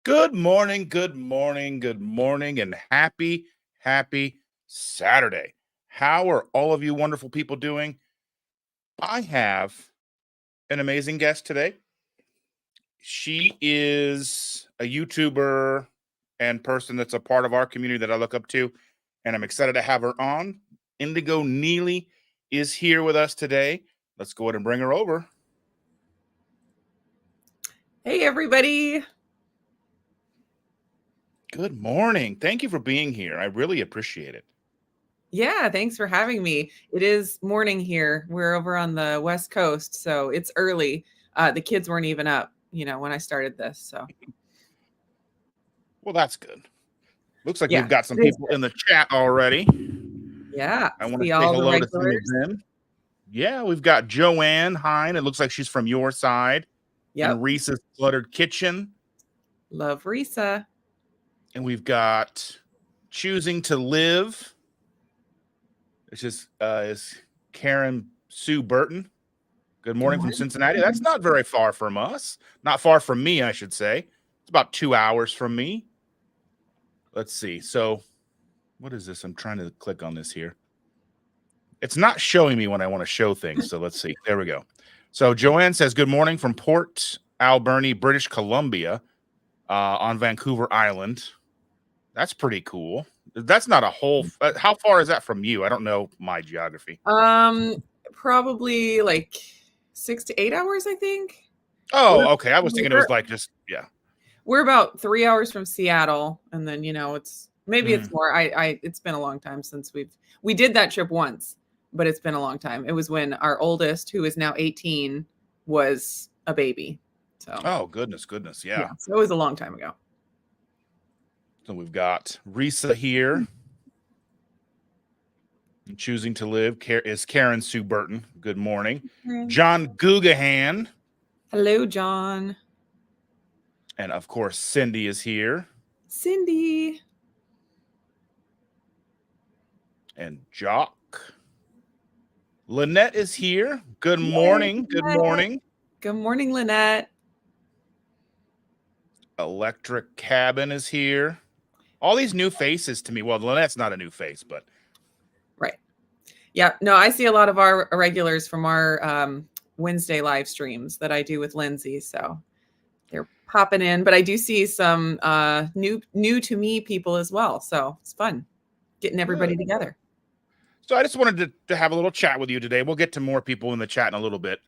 Good morning, good morning, good morning, and happy Saturday. How are all of you wonderful people doing? I have an amazing guest today. She is a YouTuber and person that's a part of our community that I look up to, and I'm excited to have her on. Indigo Nili is here with us today. Let's go ahead and bring her over. Hey, everybody. Good morning. Thank you for being here. I really appreciate it. Yeah, thanks for having me. It is morning here. We're over on the West Coast, so it's early. The kids weren't even up, when I started this. So, Well, that's good. Looks like yeah, we've got some it is people good. in the chat already. Yeah, I want to see say all the hello to some of regulars. them. Yeah, we've got Joanne Hine. It looks like she's from your side. And Yep. Reese's Cluttered Kitchen. Love Risa. And we've got Choosing to Live, which is Karen Sue Burton. Good Good morning from morning. Cincinnati. That's not very far from us. Not far from me, I should say. It's about 2 hours from me. Let's see. So, what is this? I'm trying to click on this here. It's not showing me when I want to show things. So let's see. There we go. So Joanne says, good morning from Port Alberni, British Columbia, on Vancouver Island. That's pretty cool. That's not a whole. How far is that from you? I don't know my geography. Probably like 6 to 8 hours, I think. Oh, okay. I was thinking it was We're, like just, yeah. we're about 3 hours from Seattle, and then it's maybe it's Mm. more. It's been a long time since we did that trip once, but it's been a long time. It was when our oldest, who is now 18, was a baby. So Oh, goodness. yeah, Yeah. so it was a long time ago. So we've got Risa here. And Choosing to Live is Karen Sue Burton. Good morning. John Gugahan. Hello, John. And of course, Cindy is here. Cindy. And Jock. Lynette is here. Good Yay, morning. Good Lynette. morning. Good morning, Lynette. Electric Cabin is here. All these new faces to me. Well, Lynette's not a new face, but. Right. Yeah. No, I see a lot of our regulars from our Wednesday live streams that I do with Lindsay. So they're popping in, but I do see some new to me people as well. So it's fun getting everybody together. So I just wanted to have a little chat with you today. We'll get to more people in the chat in a little bit.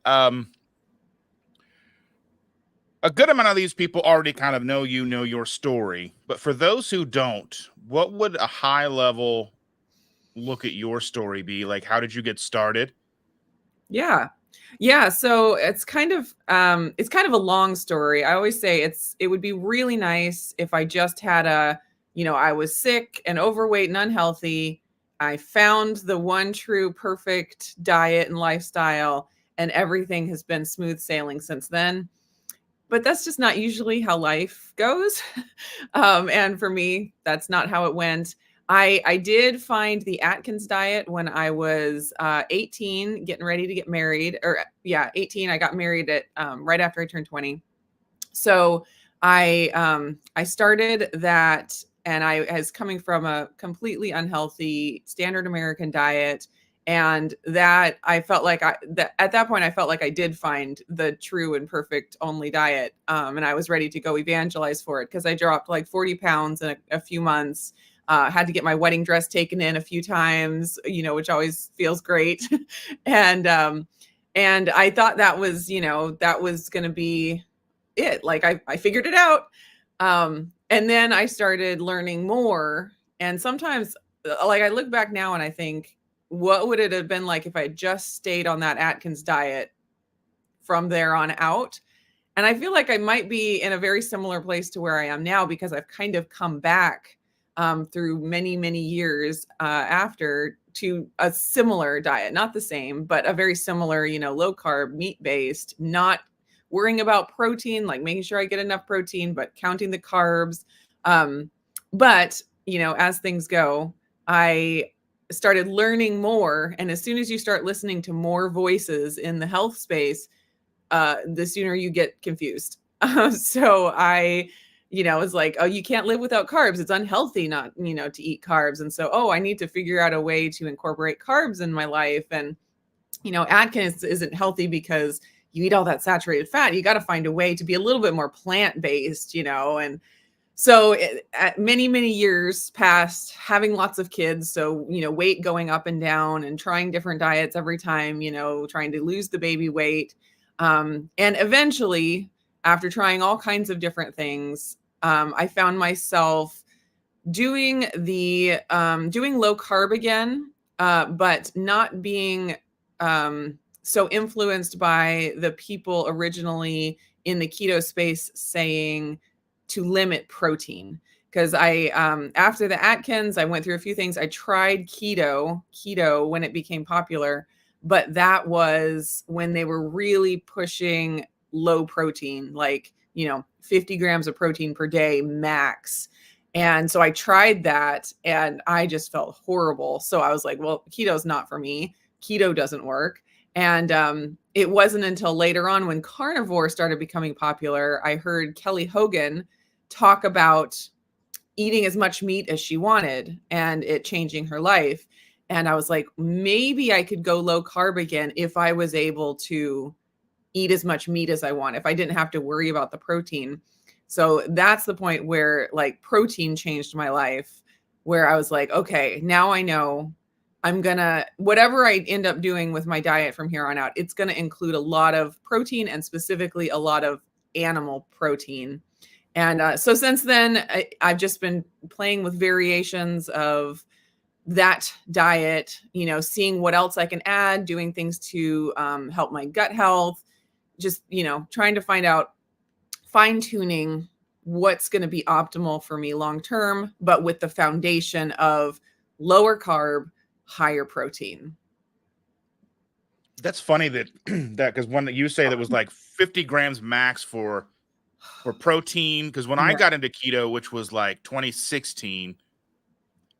A good amount of these people already kind of know your story. But for those who don't, what would a high level look at your story be? Like, how did you get started? Yeah. Yeah. So it's kind of a long story. I always say it would be really nice if I just had I was sick and overweight and unhealthy. I found the one true perfect diet and lifestyle, and everything has been smooth sailing since then. But that's just not usually how life goes. And for me, that's not how it went. I did find the Atkins diet when I was 18, getting ready to get married. Or yeah, 18. I got married at right after I turned 20. So I started that, and I was coming from a completely unhealthy standard American diet. And that I felt like at that point, I felt like I did find the true and perfect only diet. And I was ready to go evangelize for it, because I dropped like 40 pounds in a few months. Had to get my wedding dress taken in a few times, which always feels great. and I thought that was going to be it. Like I figured it out. And then I started learning more. And sometimes, like, I look back now and I think, what would it have been like if I just stayed on that Atkins diet from there on out? And I feel like I might be in a very similar place to where I am now, because I've kind of come back through many, many years after, to a similar diet, not the same, but a very similar, low carb, meat based, not worrying about protein, like making sure I get enough protein, but counting the carbs. But, as things go, I started learning more. And as soon as you start listening to more voices in the health space, the sooner you get confused. So I is like, oh, you can't live without carbs. It's unhealthy not, to eat carbs. And so, oh, I need to figure out a way to incorporate carbs in my life. And, Atkins isn't healthy because you eat all that saturated fat. You got to find a way to be a little bit more plant-based, and so at many, many years past, having lots of kids, so, weight going up and down and trying different diets every time, trying to lose the baby weight. And eventually, after trying all kinds of different things, I found myself doing doing low carb again, but not being so influenced by the people originally in the keto space saying to limit protein. Because after the Atkins, I went through a few things. I tried keto when it became popular, but that was when they were really pushing low protein, like, 50 grams of protein per day max. And so I tried that and I just felt horrible. So I was like, well, keto's not for me. Keto doesn't work. And it wasn't until later on when carnivore started becoming popular, I heard Kelly Hogan talk about eating as much meat as she wanted and it changing her life. And I was like, maybe I could go low carb again if I was able to eat as much meat as I want, if I didn't have to worry about the protein. So that's the point where like protein changed my life, where I was like, okay, now I know whatever I end up doing with my diet from here on out, it's going to include a lot of protein and specifically a lot of animal protein. And so since then, I've just been playing with variations of that diet, seeing what else I can add, doing things to help my gut health, just, trying to find out, fine tuning what's going to be optimal for me long term, but with the foundation of lower carb, higher protein. That's funny that because one that you say that was like 50 grams max for protein. Because when I got into keto, which was like 2016,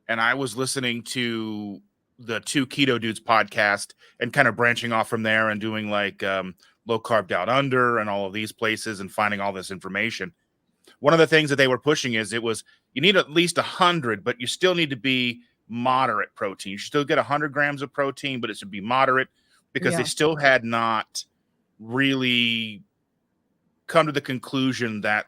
and I was listening to the Two Keto Dudes podcast and kind of branching off from there and doing like Low Carb Down Under and all of these places and finding all this information. One of the things that they were pushing is you need at least 100, but you still need to be moderate protein. You should still get 100 grams of protein, but it should be moderate because they still had not really come to the conclusion that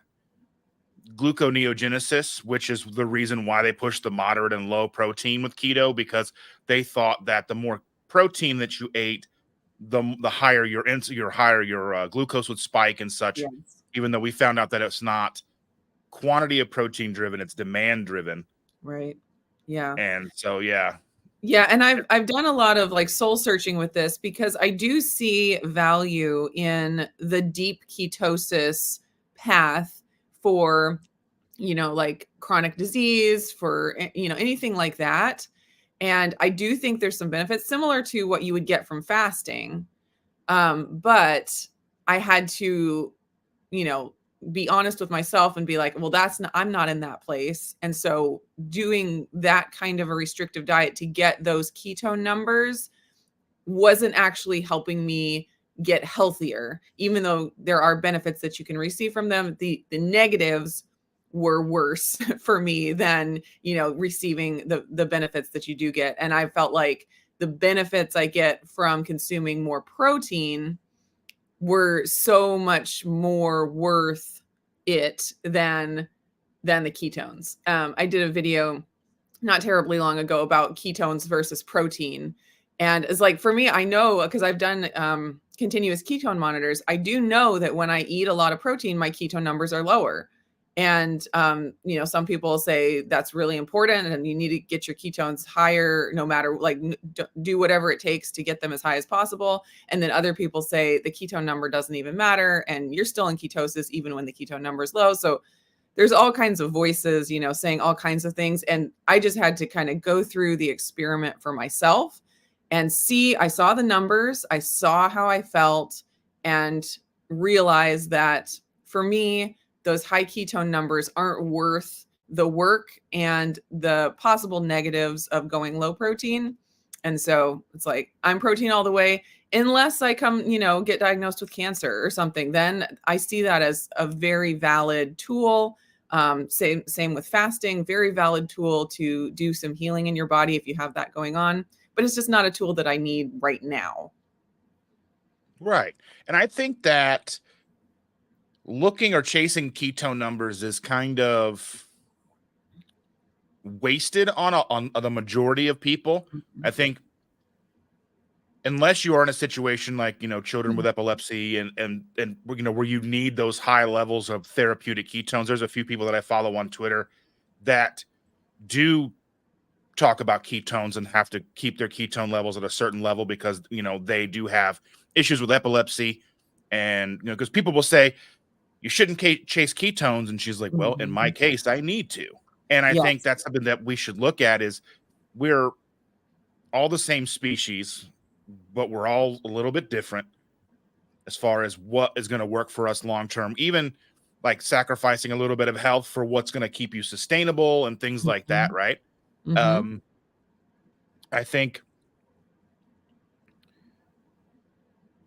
gluconeogenesis, which is the reason why they push the moderate and low protein with keto, because they thought that the more protein that you ate, the higher your glucose would spike and such. Yes. Even though we found out that it's not quantity of protein driven, it's demand driven. Right. Yeah. And so, yeah. And I've done a lot of like soul searching with this because I do see value in the deep ketosis path for, like chronic disease, for, anything like that. And I do think there's some benefits similar to what you would get from fasting. But I had to, be honest with myself and be like, well, I'm not in that place. And so doing that kind of a restrictive diet to get those ketone numbers wasn't actually helping me get healthier, even though there are benefits that you can receive from them. The negatives were worse for me than, receiving the benefits that you do get. And I felt like the benefits I get from consuming more protein were so much more worth it than the ketones. I did a video not terribly long ago about ketones versus protein. And it's like, for me, I know, because I've done continuous ketone monitors, I do know that when I eat a lot of protein, my ketone numbers are lower. And, some people say that's really important and you need to get your ketones higher, no matter, like, do whatever it takes to get them as high as possible. And then other people say the ketone number doesn't even matter and you're still in ketosis even when the ketone number is low. So there's all kinds of voices, saying all kinds of things. And I just had to kind of go through the experiment for myself and I saw the numbers, I saw how I felt, and realized that for me, those high ketone numbers aren't worth the work and the possible negatives of going low protein. And so it's like, I'm protein all the way, unless I come, get diagnosed with cancer or something. Then I see that as a very valid tool Same with fasting, very valid tool to do some healing in your body if you have that going on, but it's just not a tool that I need right now. Right. And I think that looking or chasing ketone numbers is kind of wasted on the majority of people. I think unless you are in a situation like, children with epilepsy and where you need those high levels of therapeutic ketones. There's a few people that I follow on Twitter that do talk about ketones and have to keep their ketone levels at a certain level because, they do have issues with epilepsy. And, because people will say you shouldn't chase ketones. And she's like, well, in my case, I need to. And I think Yes. that's something that we should look at is we're all the same species, but we're all a little bit different as far as what is going to work for us long term, even like sacrificing a little bit of health for what's going to keep you sustainable and things like that, right? Mm-hmm. I think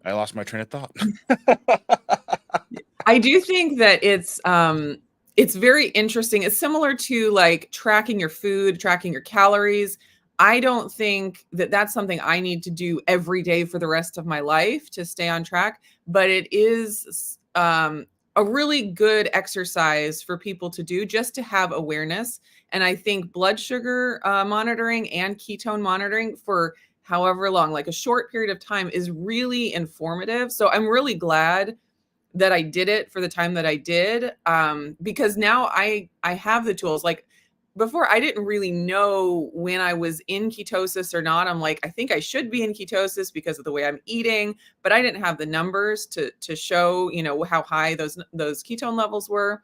I lost my train of thought. I do think that it's very interesting. It's similar to like tracking your food, tracking your calories. I don't think that that's something I need to do every day for the rest of my life to stay on track, but it is a really good exercise for people to do just to have awareness. And I think blood sugar monitoring and ketone monitoring for however long, like a short period of time, is really informative. So I'm really glad that I did it for the time that I did, because now I have the tools. Like before, I didn't really know when I was in ketosis or not. I'm like, I think I should be in ketosis because of the way I'm eating, but I didn't have the numbers to show, how high those ketone levels were.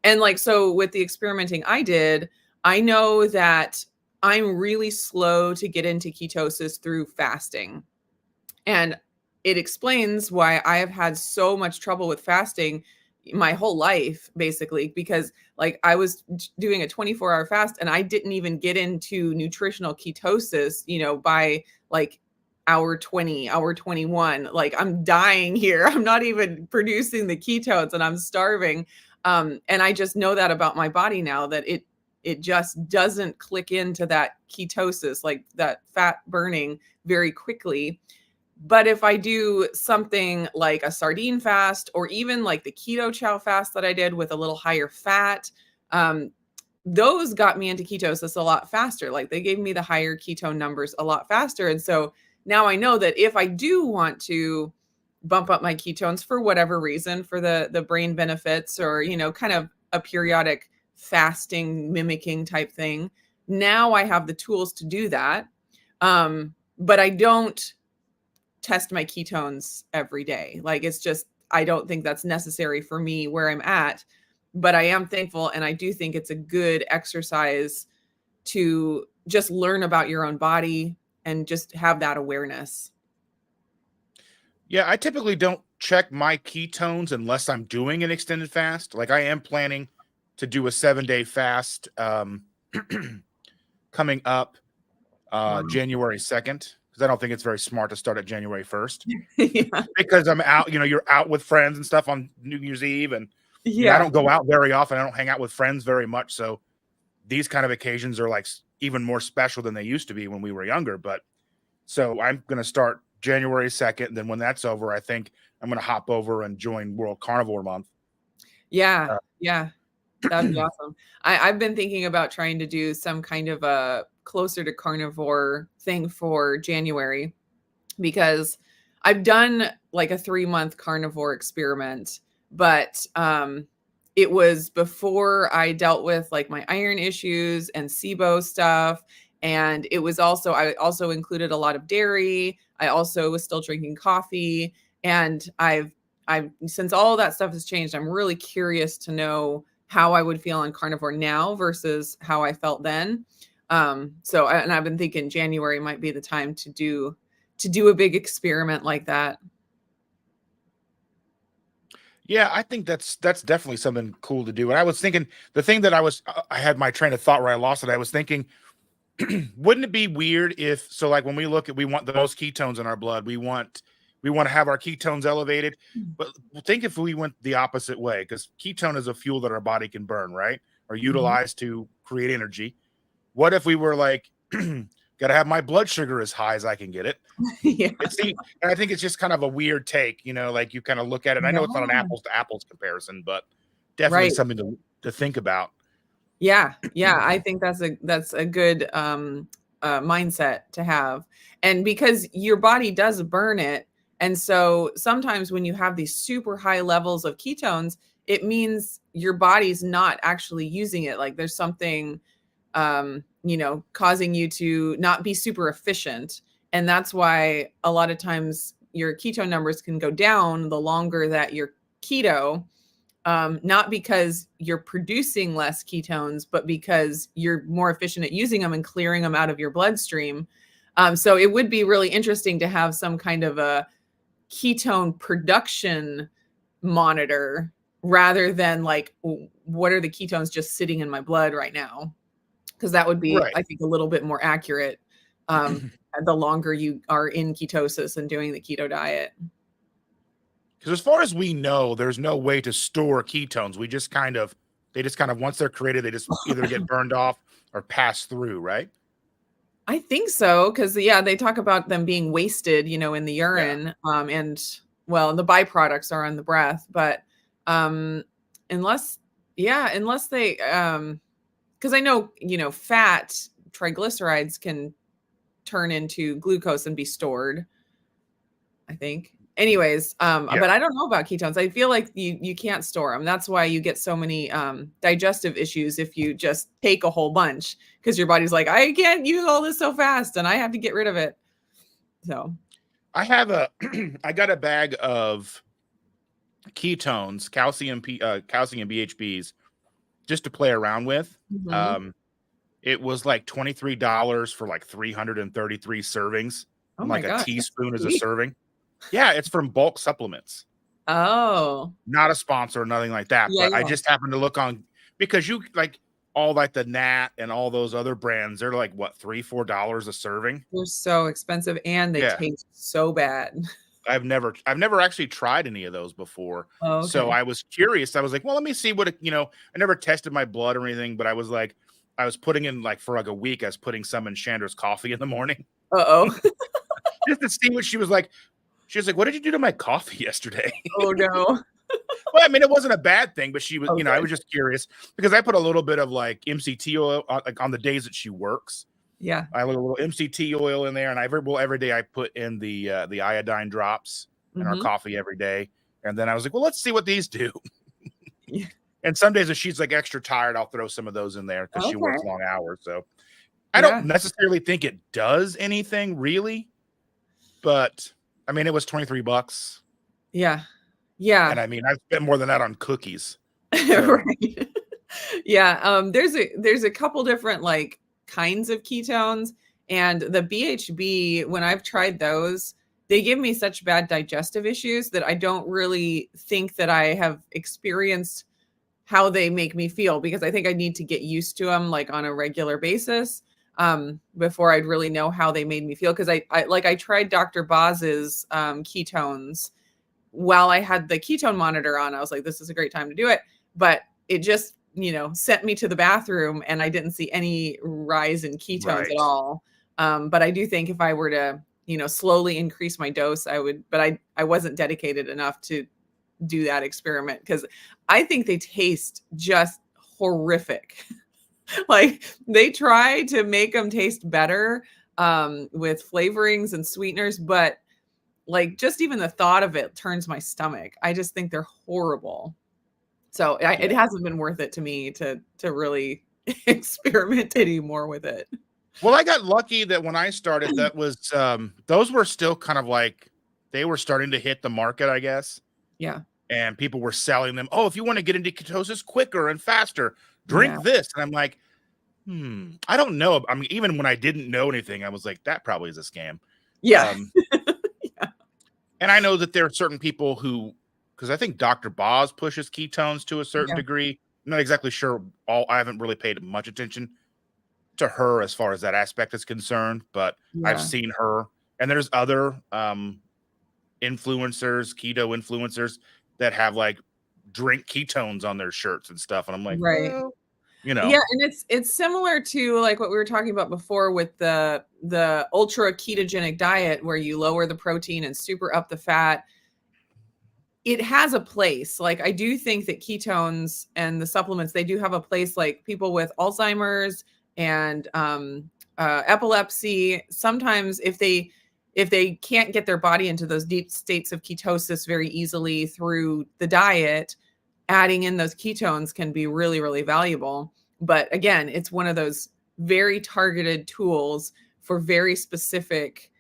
And like, so with the experimenting I did, I know that I'm really slow to get into ketosis through fasting. And it explains why I have had so much trouble with fasting my whole life, basically, because like I was doing a 24-hour fast and I didn't even get into nutritional ketosis, by like hour 20, hour 21. Like I'm dying here. I'm not even producing the ketones and I'm starving. And I just know that about my body now, that it just doesn't click into that ketosis, like that fat burning, very quickly. But if I do something like a sardine fast or even like the keto chow fast that I did with a little higher fat, those got me into ketosis a lot faster. Like they gave me the higher ketone numbers a lot faster. And so now I know that if I do want to bump up my ketones for whatever reason, for the brain benefits or, kind of a periodic fasting mimicking type thing, now I have the tools to do that. But I don't test my ketones every day. Like it's just, I don't think that's necessary for me where I'm at, but I am thankful. And I do think it's a good exercise to just learn about your own body and just have that awareness. Yeah, I typically don't check my ketones unless I'm doing an extended fast. Like I am planning to do a 7-day fast coming up January 2nd. I don't think it's very smart to start at January 1st. Yeah. Because I'm out, you're out with friends and stuff on New Year's Eve. And I Yeah. don't go out very often. I don't hang out with friends very much. So these kind of occasions are like even more special than they used to be when we were younger. But so I'm going to start January 2nd. And then when that's over, I think I'm going to hop over and join World Carnivore Month. Yeah. Yeah. That'd be awesome. I've been thinking about trying to do some kind of a closer to carnivore thing for January, because I've done like a 3-month carnivore experiment, but it was before I dealt with like my iron issues and SIBO stuff. And it was also, I also included a lot of dairy. I also was still drinking coffee. And I've, since all of that stuff has changed, I'm really curious to know how I would feel on carnivore now versus how I felt then. So, and I've been thinking January might be the time to do a big experiment like that. Yeah, I think that's definitely something cool to do. And I was thinking the thing that I had my train of thought where I lost it. I was thinking, wouldn't it be weird if, so like when we look at, we want the most ketones in our blood, we want we want to have our ketones elevated. But think if we went the opposite way, because ketone is a fuel that our body can burn, right? Or Mhm. utilize to create energy. What if we were like, gotta have my blood sugar as high as I can get it? Yeah. And I think it's just kind of a weird take, like you kind of look at it. I know it's not an Yeah. apples to apples comparison, but definitely Right. something to think about. Yeah. Yeah. I think that's a good mindset to have. And because your body does burn it. And so sometimes when you have these super high levels of ketones, it means your body's not actually using it. Like there's something causing you to not be super efficient. And that's why a lot of times your ketone numbers can go down the longer that you're keto, not because you're producing less ketones, but because you're more efficient at using them and clearing them out of your bloodstream. So it would be really interesting to have some kind of a ketone production monitor rather than like, what are the ketones just sitting in my blood right now? Because that would be, Right. I think, a little bit more accurate the longer you are in ketosis and doing the keto diet. Because as far as we know, there's no way to store ketones. They just kind of, once they're created, they just either get burned off or pass through, right? I think so, because yeah, they talk about them being wasted, in the Yeah. urine, and well, the byproducts are on the breath, but um, unless, yeah, unless they, because I know, fat triglycerides can turn into glucose and be stored, I think. Anyways, Yeah. but I don't know about ketones. I feel like you can't store them. That's why you get so many digestive issues if you just take a whole bunch, because your body's like, I can't use all this so fast and I have to get rid of it. So, I got a bag of ketones, calcium BHBs, just to play around with. mhm. Um, it was like $23 for like 333 servings, Oh and my like a gosh, that's teaspoon is a cheap. serving. Yeah, it's from Bulk Supplements. Oh, Not a sponsor or nothing like that, yeah, but I yeah. just happened to look on, because you like all like the Nat and all those other brands, they're like what, $3-4 a serving? They're so expensive and they Yeah. taste so bad. I've never actually tried any of those before. Oh, So okay. I was curious. I was like, well, let me see what I never tested my blood or anything, but I was like, I was putting in like for like a week, I was putting some in Chandra's coffee in the morning Uh-oh. just to see what she was like. She was like, what did you do to my coffee yesterday? Oh no. Well, I mean, it wasn't a bad thing, but she was, I Okay. was just curious because I put a little bit of like MCT oil on, like on the days that she works. Yeah. I put a little MCT oil in there, and every day I put in the iodine drops in our Mhm. coffee every day. And then I was like, well, let's see what these do. Yeah. And some days if she's like extra tired, I'll throw some of those in there because she Okay. works long hours. So I don't Yeah. necessarily think it does anything really, but I mean, it was $23. Yeah. And Yeah. I mean, I spent more than that on cookies. So Right. Yeah, there's a couple different, like, kinds of ketones, and the BHB, when I've tried those, they give me such bad digestive issues that I don't really think that I have experienced how they make me feel, because I think I need to get used to them, like, on a regular basis, before I'd really know how they made me feel. Because I tried Dr. Boz's, ketones while I had the ketone monitor on. I was like, this is a great time to do it. But it just, sent me to the bathroom and I didn't see any rise in ketones at right. all. But I do think if I were to, slowly increase my dose, I would, but I wasn't dedicated enough to do that experiment because I think they taste just horrific. Like they try to make them taste better with flavorings and sweeteners, but like, just even the thought of it turns my stomach. I just think they're horrible. So, it Yeah. hasn't been worth it to me to really experiment anymore with it. Well, I got lucky that when I started, that was those were still kind of like they were starting to hit the market, I guess. Yeah. And people were selling them. Oh, if you want to get into ketosis quicker and faster, Yeah. drink this. And I'm like, I don't know. I mean, even when I didn't know anything, I was like, that probably is a scam. Yeah. Um, and I know that there are certain people who, because I think Dr. Boz pushes ketones to a certain Yeah. degree. I'm not exactly sure. I haven't really paid much attention to her as far as that aspect is concerned, but I've Yeah. seen her. And there's other influencers, keto influencers that have like drink ketones on their shirts and stuff. And I'm like, Right. well, you know, Yeah, and it's similar to like what we were talking about before with the ultra ketogenic diet where you lower the protein and super up the fat. It has a place. Like I do think that ketones and the supplements, they do have a place. Like people with Alzheimer's and epilepsy, sometimes if they can't get their body into those deep states of ketosis very easily through the diet, adding in those ketones can be really, really valuable. But again, it's one of those very targeted tools for very specific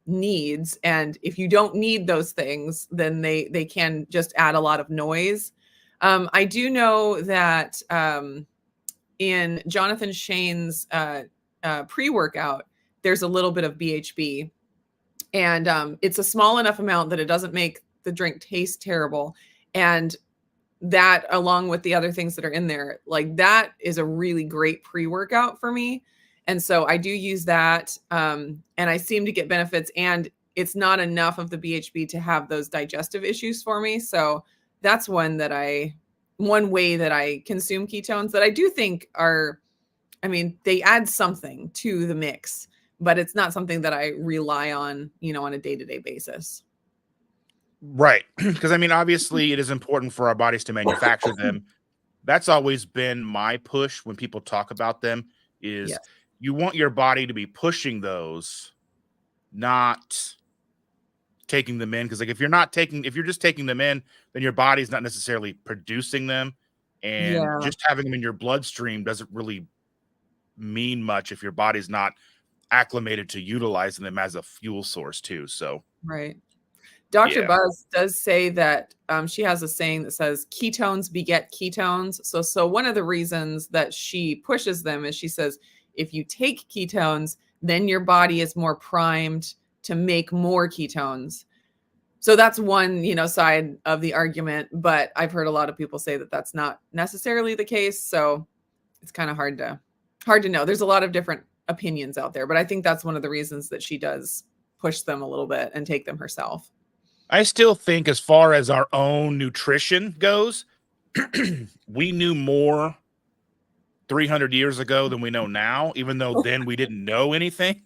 needs. And if you don't need those things, then they can just add a lot of noise. I do know that in Jonathan Shane's pre-workout, there's a little bit of BHB, and it's a small enough amount that it doesn't make the drink taste terrible. And that, along with the other things that are in there, like that is a really great pre-workout for me. And so I do use that, and I seem to get benefits, and it's not enough of the BHB to have those digestive issues for me. So that's one way that I consume ketones that I do think are, I mean, they add something to the mix, but it's not something that I rely on, on a day-to-day basis. right. Because I mean, obviously it is important for our bodies to manufacture them. That's always been my push when people talk about them is Yes. you want your body to be pushing those, not taking them in. Because like if you're just taking them in, then your body's not necessarily producing them. And Yeah. just having them in your bloodstream doesn't really mean much if your body's not acclimated to utilizing them as a fuel source too. So Right. Dr. yeah. Buzz does say that she has a saying that says ketones beget ketones. So one of the reasons that she pushes them is she says, if you take ketones, then your body is more primed to make more ketones. So that's one, side of the argument, but I've heard a lot of people say that that's not necessarily the case. So it's kind of hard to know. There's a lot of different opinions out there, but I think that's one of the reasons that she does push them a little bit and take them herself. I still think as far as our own nutrition goes, we knew more 300 years ago than we know now, even though then we didn't know anything.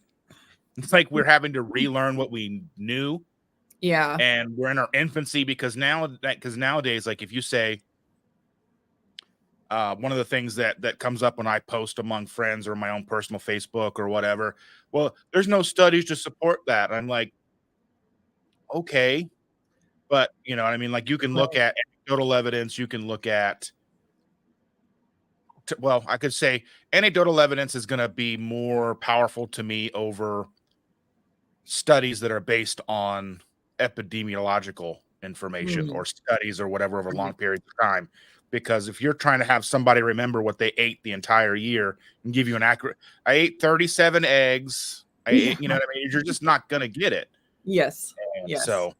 It's like we're having to relearn what we knew. Yeah. And we're in our infancy because nowadays, like if you say one of the things that comes up when I post among friends or my own personal Facebook or whatever, well, there's no studies to support that. I'm like, okay, but you know what I mean? Like you can look Right. at anecdotal evidence, you can look at well, I could say anecdotal evidence is going to be more powerful to me over studies that are based on epidemiological information Mm, or studies or whatever over long right. periods of time. Because if you're trying to have somebody remember what they ate the entire year and give you an accurate, I ate 37 eggs. I Yeah. ate, you know what I mean? You're just not going to get it. Yes. And Yes. so,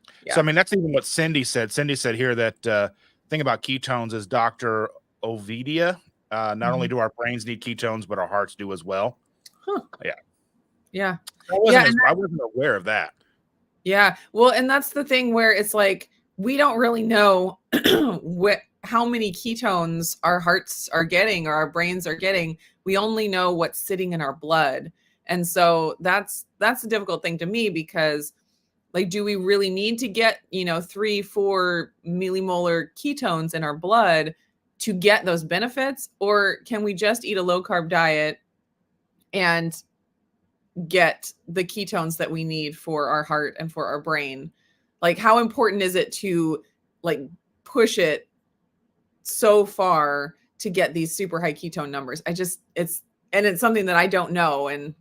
I Yeah. mean, that's even what Cindy said. Cindy said here that thing about ketones is Dr. Ovidia. Not only Mhm. do our brains need ketones, but our hearts do as well. Huh. Yeah. Yeah. I Yeah. wasn't aware of that. Yeah. Well, and that's the thing where it's like we don't really know how many ketones our hearts are getting or our brains are getting. We only know what's sitting in our blood. And so that's a difficult thing to me because like do we really need to get, 3-4 millimolar ketones in our blood to get those benefits, or can we just eat a low carb diet and get the ketones that we need for our heart and for our brain? Like how important is it to like push it so far to get these super high ketone numbers? It's something that I don't know, and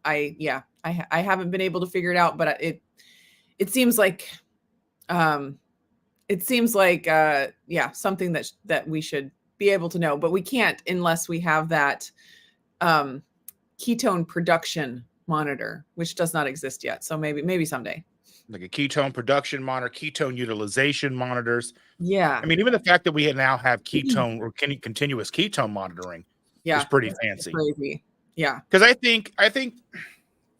I haven't been able to figure it out, but it seems like something that we should be able to know, but we can't unless we have that um ketone production monitor, which does not exist yet. So maybe someday. Like a ketone production monitor, ketone utilization monitors. Yeah. I mean, even the fact that we now have ketone or continuous ketone monitoring is Yeah. pretty It's fancy. crazy. Yeah. Because I think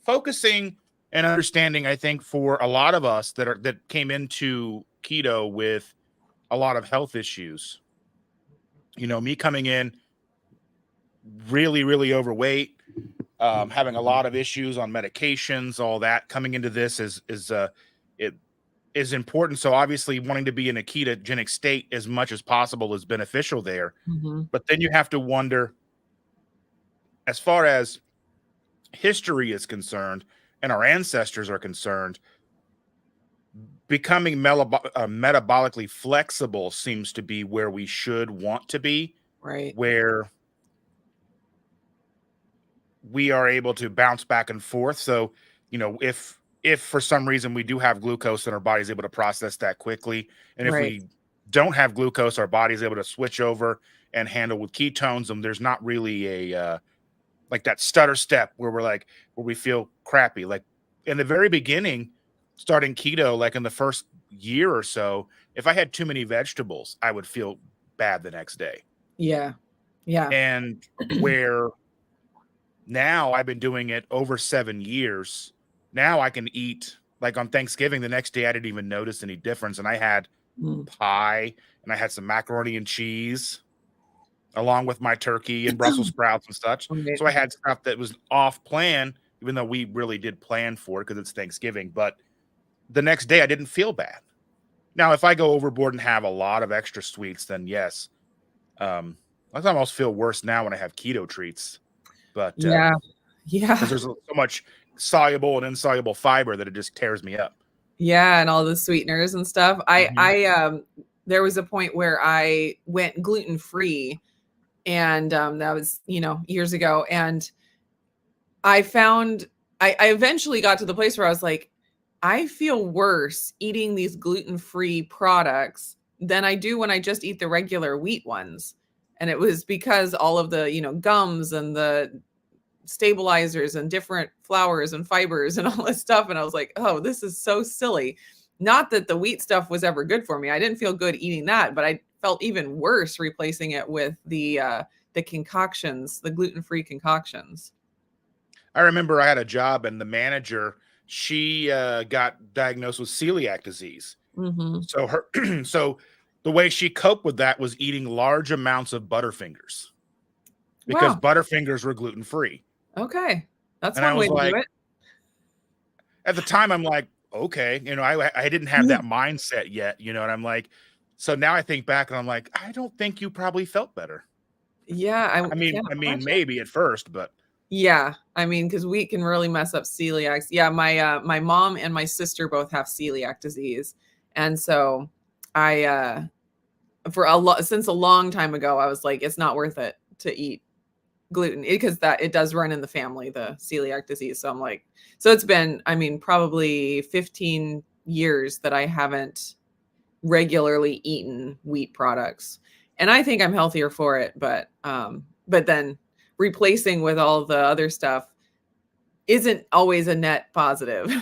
focusing And understanding, I think, for a lot of us that came into keto with a lot of health issues, me coming in really, really overweight, having a lot of issues on medications, all that, coming into this it is important. So obviously wanting to be in a ketogenic state as much as possible is beneficial there. Mhm. But then you have to wonder, as far as history is concerned and our ancestors are concerned, becoming metabolically flexible seems to be where we should want to be, Right. where we are able to bounce back and forth. So, if for some reason we do have glucose and our body's able to process that quickly, and if Right. we don't have glucose, our body's able to switch over and handle with ketones, and there's not really a like that stutter step where where we feel crappy. Like in the very beginning, starting keto, like in the first year or so, if I had too many vegetables, I would feel bad the next day. Yeah. Yeah. And where now I've been doing it over 7 years. Now I can eat, like on Thanksgiving, the next day I didn't even notice any difference. And I had Mm. pie and I had some macaroni and cheese along with my turkey and Brussels sprouts and such. Right. So I had stuff that was off plan, even though we really did plan for it because it's Thanksgiving. But the next day I didn't feel bad. Now, if I go overboard and have a lot of extra sweets, then yes. I almost feel worse now when I have keto treats. But Yeah. Yeah. because there's so much soluble and insoluble fiber that it just tears me up. Yeah, and all the sweeteners and stuff. Mhm. There was a point where I went gluten-free, and, that was, years ago, and I found I eventually got to the place where I was like, "I feel worse eating these gluten-free products than I do when I just eat the regular wheat ones." And it was because all of the, gums and the stabilizers and different flours and fibers and all this stuff. And I was like, oh, this is so silly. Not that the wheat stuff was ever good for me. I didn't feel good eating that, but I felt even worse replacing it with the concoctions, the gluten-free concoctions. I remember I had a job and the manager, she got diagnosed with celiac disease. Mm-hmm. So so the way she coped with that was eating large amounts of Butterfingers because Wow. Butterfingers were gluten free. Okay. That's And I one way was to do like, it. at the time, I'm like, okay, I didn't have that mindset yet, and I'm like, so now I think back and I'm like, I don't think you probably felt better. Yeah, I I mean, can't I mean, imagine. maybe at first, but Yeah, I mean, because wheat can really mess up celiacs. Yeah, my mom and my sister both have celiac disease, and so I for a lot since a long time ago, I was like, it's not worth it to eat gluten because that it does run in the family, the celiac disease. So I'm like, so it's been, I mean, probably 15 years that I haven't regularly eaten wheat products. And I think I'm healthier for it, but then replacing with all the other stuff isn't always a net positive.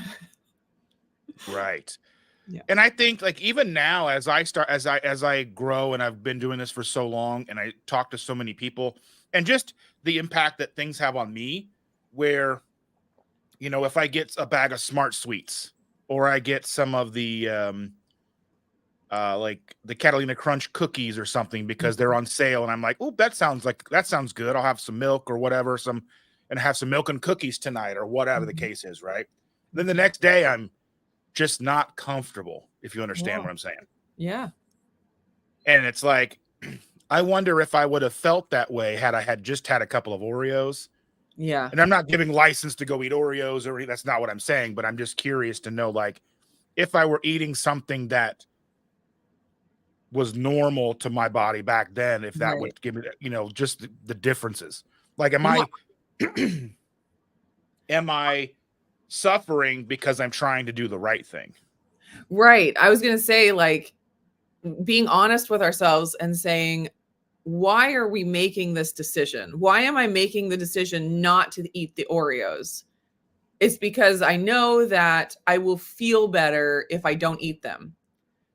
right. Yeah. And I think like even now as I grow and I've been doing this for so long and I talk to so many people and just the impact that things have on me where if I get a bag of Smart Sweets or I get some of the like the Catalina Crunch cookies or something because they're on sale and I'm like, "Oh, that sounds good. I'll have some milk or whatever, and have some milk and cookies tonight or whatever the Mhm. case is, right?" Then the next day I'm just not comfortable, if you understand Yeah. what I'm saying. Yeah. And it's like, I wonder if I would have felt that way had I had just had a couple of Oreos. Yeah. And I'm not giving license to go eat Oreos that's not what I'm saying, but I'm just curious to know, like, if I were eating something that was normal to my body back then, if that Right. would give me, just the differences. Like, Yeah. am I suffering because I'm trying to do the right thing? Right. I was gonna say, like, being honest with ourselves and saying, why are we making this decision? Why am I making the decision not to eat the Oreos? It's because I know that I will feel better if I don't eat them.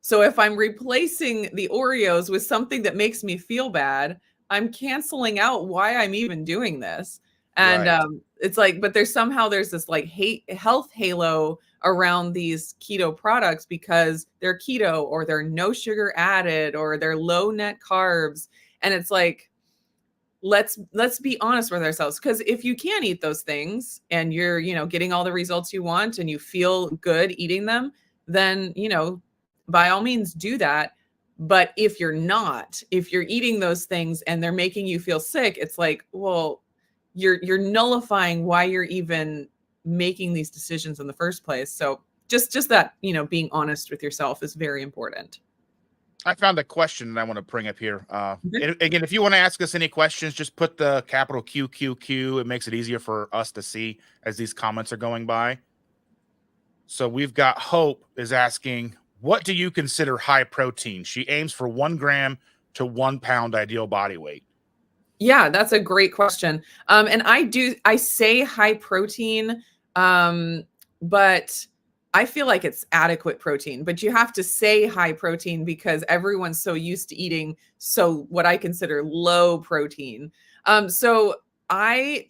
So if I'm replacing the Oreos with something that makes me feel bad, I'm canceling out why I'm even doing this. And Right. it's like, but there's this like health halo around these keto products because they're keto or they're no sugar added or they're low net carbs. And it's like, let's be honest with ourselves, because if you can't eat those things and you're getting all the results you want and you feel good eating them, then by all means do that. But if you're eating those things and they're making you feel sick, it's like, well, you're nullifying why you're even making these decisions in the first place. So just that, being honest with yourself is very important. I found a question that I want to bring up here. Again, if you want to ask us any questions, just put the capital QQQ. It makes it easier for us to see as these comments are going by. So we've got Hope is asking, what do you consider high protein? She aims for 1 gram to 1 pound ideal body weight. Yeah, that's a great question. And I say high protein, but I feel like it's adequate protein, but you have to say high protein because everyone's so used to eating what I consider low protein. So my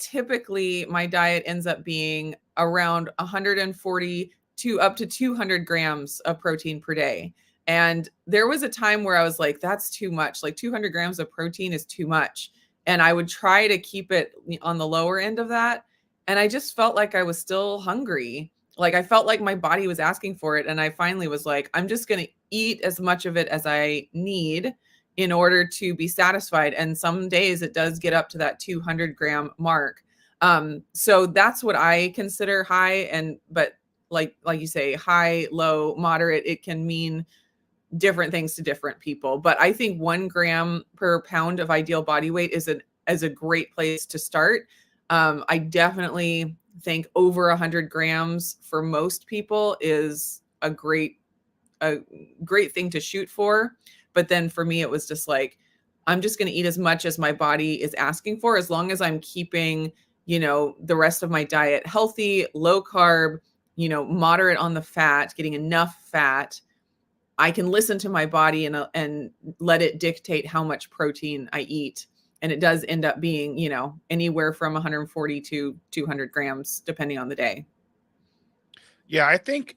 diet ends up being around 140 to up to 200 grams of protein per day. And there was a time where I was like, that's too much. Like 200 grams of protein is too much. And I would try to keep it on the lower end of that. And I just felt like I was still hungry. Like I felt like my body was asking for it. And I finally was like, I'm just going to eat as much of it as I need in order to be satisfied. And some days it does get up to that 200-gram mark. So that's what I consider high. But like you say, high, low, moderate, it can mean different things to different people. But I think 1 gram per pound of ideal body weight is a great place to start. I definitely think over 100 grams for most people is a great thing to shoot for. But then for me, it was just like, I'm just going to eat as much as my body is asking for, as long as I'm keeping, the rest of my diet healthy, low carb, moderate on the fat, getting enough fat. I can listen to my body and let it dictate how much protein I eat. And it does end up being, anywhere from 140 to 200 grams, depending on the day. Yeah, I think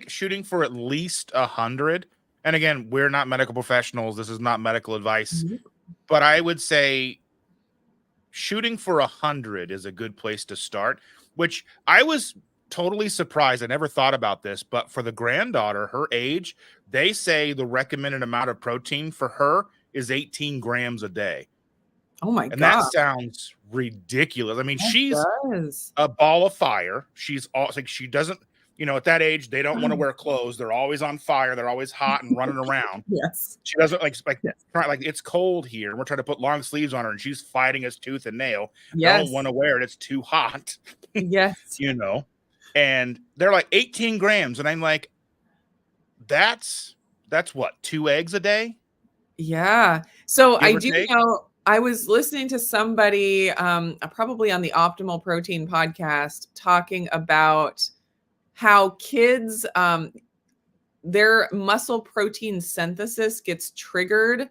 shooting for at least 100. And again, we're not medical professionals. This is not medical advice, but I would say shooting for 100 is a good place to start, which I was totally surprised. I never thought about this, but for the granddaughter, her age, they say the recommended amount of protein for her is 18 grams a day. Oh my And that God. sounds ridiculous. I mean, she's Does. a ball of fire. She's all like, she doesn't, at that age, they don't want to wear clothes. They're always on fire. They're always hot and running around. Yes. She doesn't like Yes. it's cold here. And we're trying to put long sleeves on her and she's fighting us tooth and nail. Yes. Don't want to wear it. It's too hot. Yes. And they're like 18 grams. And I'm like, that's what, 2 eggs a day? Yeah. So I Give or do take? know, I was listening to somebody, probably on the Optimal Protein podcast, talking about how kids, their muscle protein synthesis gets triggered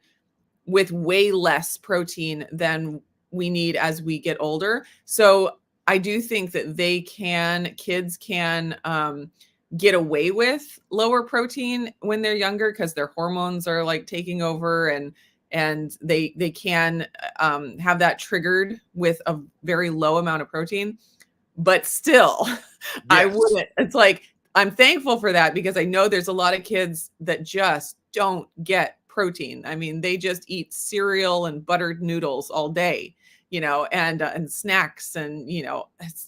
with way less protein than we need as we get older. So I do think that kids can get away with lower protein when they're younger because their hormones are like taking over, and they can have that triggered with a very low amount of protein. But still, yes. I wouldn't. It's like, I'm thankful for that because I know there's a lot of kids that just don't get protein. I mean, they just eat cereal and buttered noodles all day, and snacks, and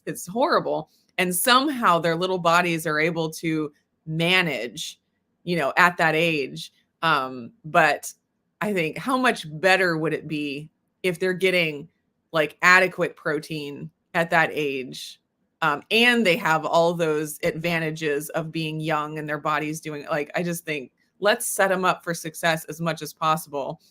it's horrible. And somehow their little bodies are able to manage, at that age. But I think, how much better would it be if they're getting like adequate protein at that age? And they have all those advantages of being young and their body's doing it. Like, I just think, let's set them up for success as much as possible.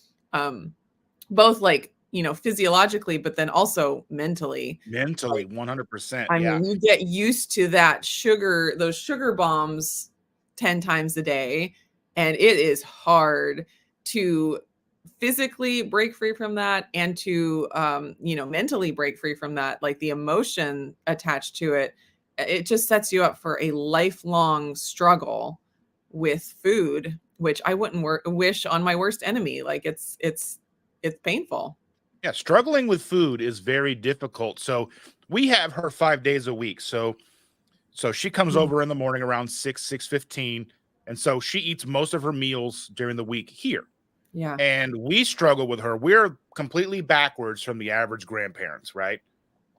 Both like, physiologically, but then also mentally. Mentally, 100%. I Yeah. mean, you get used to those sugar bombs 10 times a day, and it is hard to physically break free from that and to mentally break free from that, like the emotion attached to it, it just sets you up for a lifelong struggle with food, which I wouldn't wish on my worst enemy. Like it's painful. Yeah, struggling with food is very difficult. So we have her 5 days a week. So she comes Mm. over in the morning around 6:15, and so she eats most of her meals during the week here. Yeah. And we struggle with her. We're completely backwards from the average grandparents, right?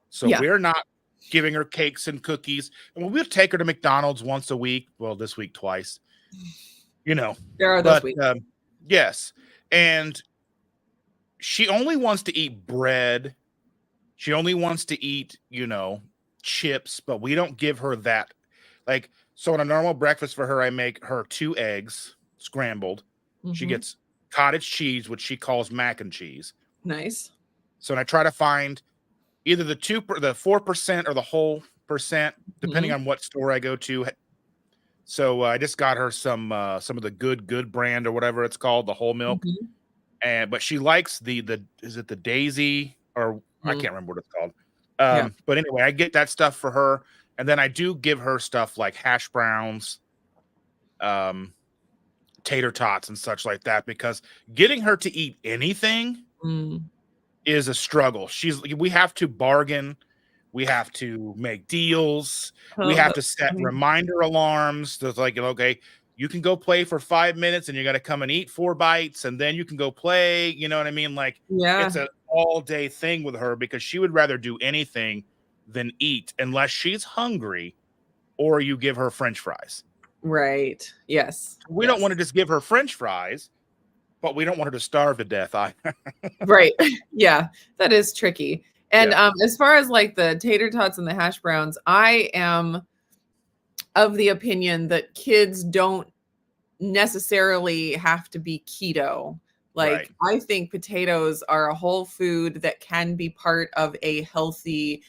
So Yeah. we're not giving her cakes and cookies. And we'll take her to McDonald's once a week. Well, this week twice, you know. There are those But weeks. yes, and she only wants to eat bread. She only wants to eat, chips, but we don't give her that. Like, so on a normal breakfast for her, I make her 2 eggs scrambled. She Hmm. gets cottage cheese, which she calls mac and cheese. Nice. So I try to find either the 4% or the whole percent, depending Hmm. on what store I go to. So I just got her some of the good brand or whatever it's called, the whole milk. Hmm. But she likes the is it the Daisy, or I Hmm. can't remember what it's called. Yeah. But anyway, I get that stuff for her, and then I do give her stuff like hash browns, um, tater tots, and such like that, because getting her to eat anything Mm. is a struggle. We have to bargain. We have to make deals. We Oh, have to that's set funny. reminder alarms. That's like, okay, you can go play for 5 minutes and you got to come and eat 4 bites and then you can go play. You know what I mean? Like, it's Yeah. an all day thing with her because she would rather do anything than eat unless she's hungry or you give her French fries. Right. Yes. We don't want Yes. to just give her French fries, but we don't want her to starve to death either. Right. Yeah. That is tricky. And Yeah. as far as like the tater tots and the hash browns, I am of the opinion that kids don't necessarily have to be keto. Right. Like, I think potatoes are a whole food that can be part of a healthy,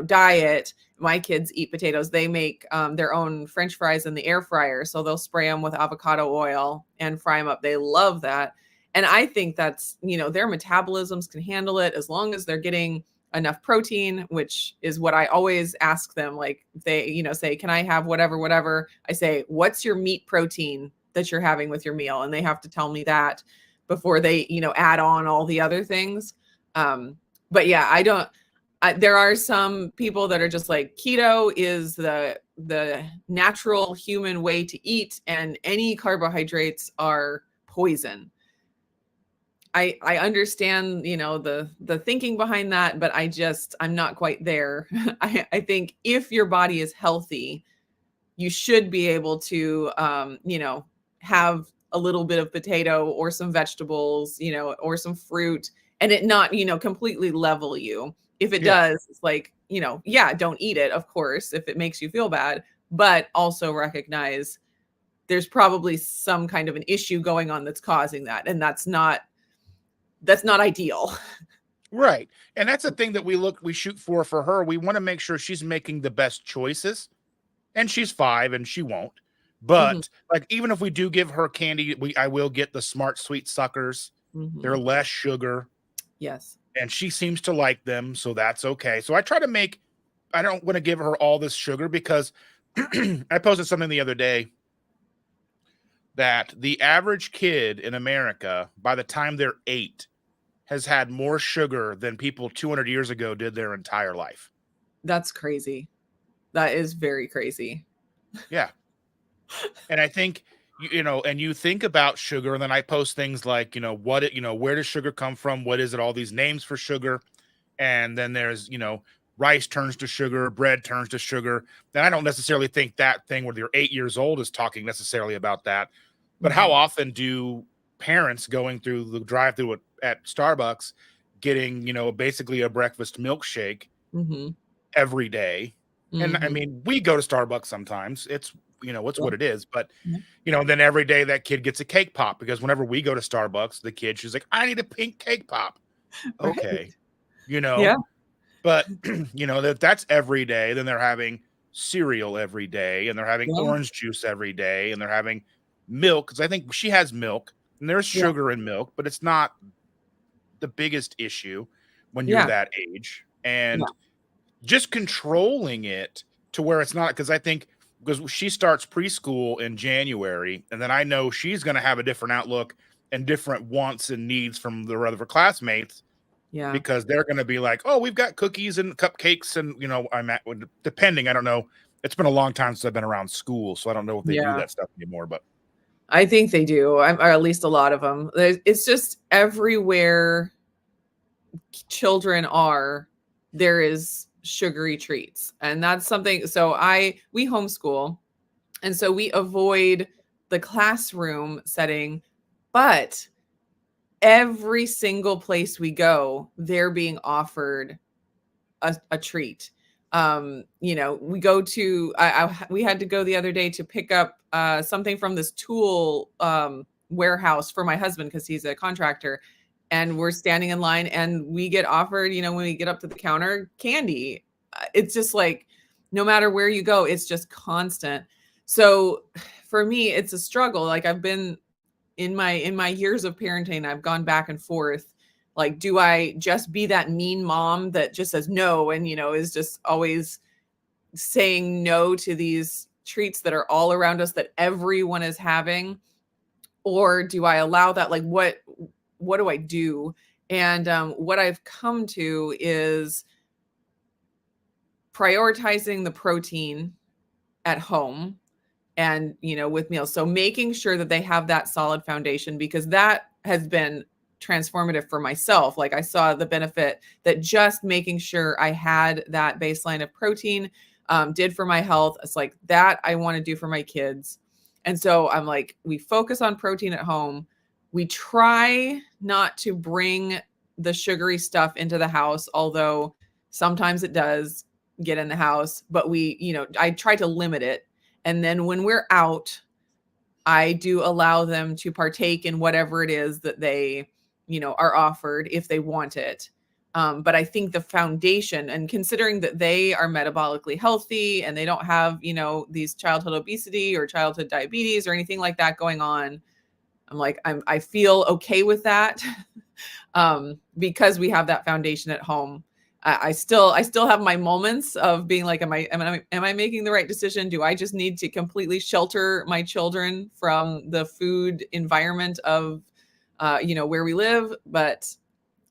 diet. My kids eat potatoes. They make their own French fries in the air fryer. So they'll spray them with avocado oil and fry them up. They love that. And I think that's, their metabolisms can handle it as long as they're getting enough protein, which is what I always ask them. Like, if they, say, can I have whatever? I say, what's your meat protein that you're having with your meal? And they have to tell me that before they, add on all the other things. But yeah, there are some people that are just like, keto is the natural human way to eat, and any carbohydrates are poison. I understand, the thinking behind that, but I'm not quite there. I think if your body is healthy, you should be able to, have a little bit of potato or some vegetables, or some fruit, and it not, completely level you. If it Yeah. does, it's like, yeah, don't eat it, of course, if it makes you feel bad, but also recognize there's probably some kind of an issue going on that's causing that. And that's not ideal. Right. And that's the thing that we shoot for her. We want to make sure she's making the best choices. And she's 5 and she won't. Mhm, But like, even if we do give her candy, I will get the Smart Sweet Suckers. They're mhm. less sugar Yes. and she seems to like them, so that's okay. So I don't want to give her all this sugar because I posted something the other day that the average kid in America by the time they're 8 has had more sugar than people 200 years ago did their entire life. That's crazy. That is very crazy. Yeah. And I think, and you think about sugar, and then I post things like, where does sugar come from? What is it? All these names for sugar. And then there's, rice turns to sugar, bread turns to sugar. Then I don't necessarily think that thing where you're 8 years old is talking necessarily about that. But how Mhm, often do parents going through the drive through at Starbucks getting, basically a breakfast milkshake mhm, every day? And I mhm. mean, we go to Starbucks sometimes. It's Yeah, what it is. But, yeah. then every day that kid gets a cake pop because whenever we go to Starbucks, she's like, I need a pink cake pop. Right. Okay. You know, Yeah, but that's every day. Then they're having cereal every day and they're having yeah. orange juice every day and they're having milk because I think she has milk. And there's Yeah. sugar in milk, but it's not the biggest issue when you're Yeah. that age. Yeah. And just controlling it to where it's not, because I think because she starts preschool in January, and then I know she's going to have a different outlook and different wants and needs from the other classmates, Yeah. because they're going to be like, oh, we've got cookies and cupcakes, and I'm at, depending, I don't know. It's been a long time since I've been around school, so I don't know if they do Yeah. that stuff anymore, but I think they do, or at least a lot of them. It's just everywhere children are, there is sugary treats, and that's something. So we homeschool, and so we avoid the classroom setting, but every single place we go, they're being offered a treat. We go to we had to go the other day to pick up something from this tool warehouse for my husband because he's a contractor, and we're standing in line and we get offered, when we get up to the counter, candy. It's just like no matter where you go, it's just constant. So for me, it's a struggle. Like I've been in my years of parenting, I've gone back and forth. Like, do I just be that mean mom that just says no and, is just always saying no to these treats that are all around us that everyone is having? Or do I allow that? Like, what do I do? And what I've come to is prioritizing the protein at home and, with meals. So making sure that they have that solid foundation, because that has been transformative for myself. Like I saw the benefit that just making sure I had that baseline of protein did for my health. It's like that I want to do for my kids. And so I'm like, we focus on protein at home. We try not to bring the sugary stuff into the house, although sometimes it does get in the house, but I try to limit it. And then when we're out, I do allow them to partake in whatever it is that they, are offered if they want it. But I think the foundation, and considering that they are metabolically healthy and they don't have, these childhood obesity or childhood diabetes or anything like that going on, I'm like, I feel okay with that because we have that foundation at home. I still have my moments of being like, am I making the right decision? Do I just need to completely shelter my children from the food environment of, where we live? But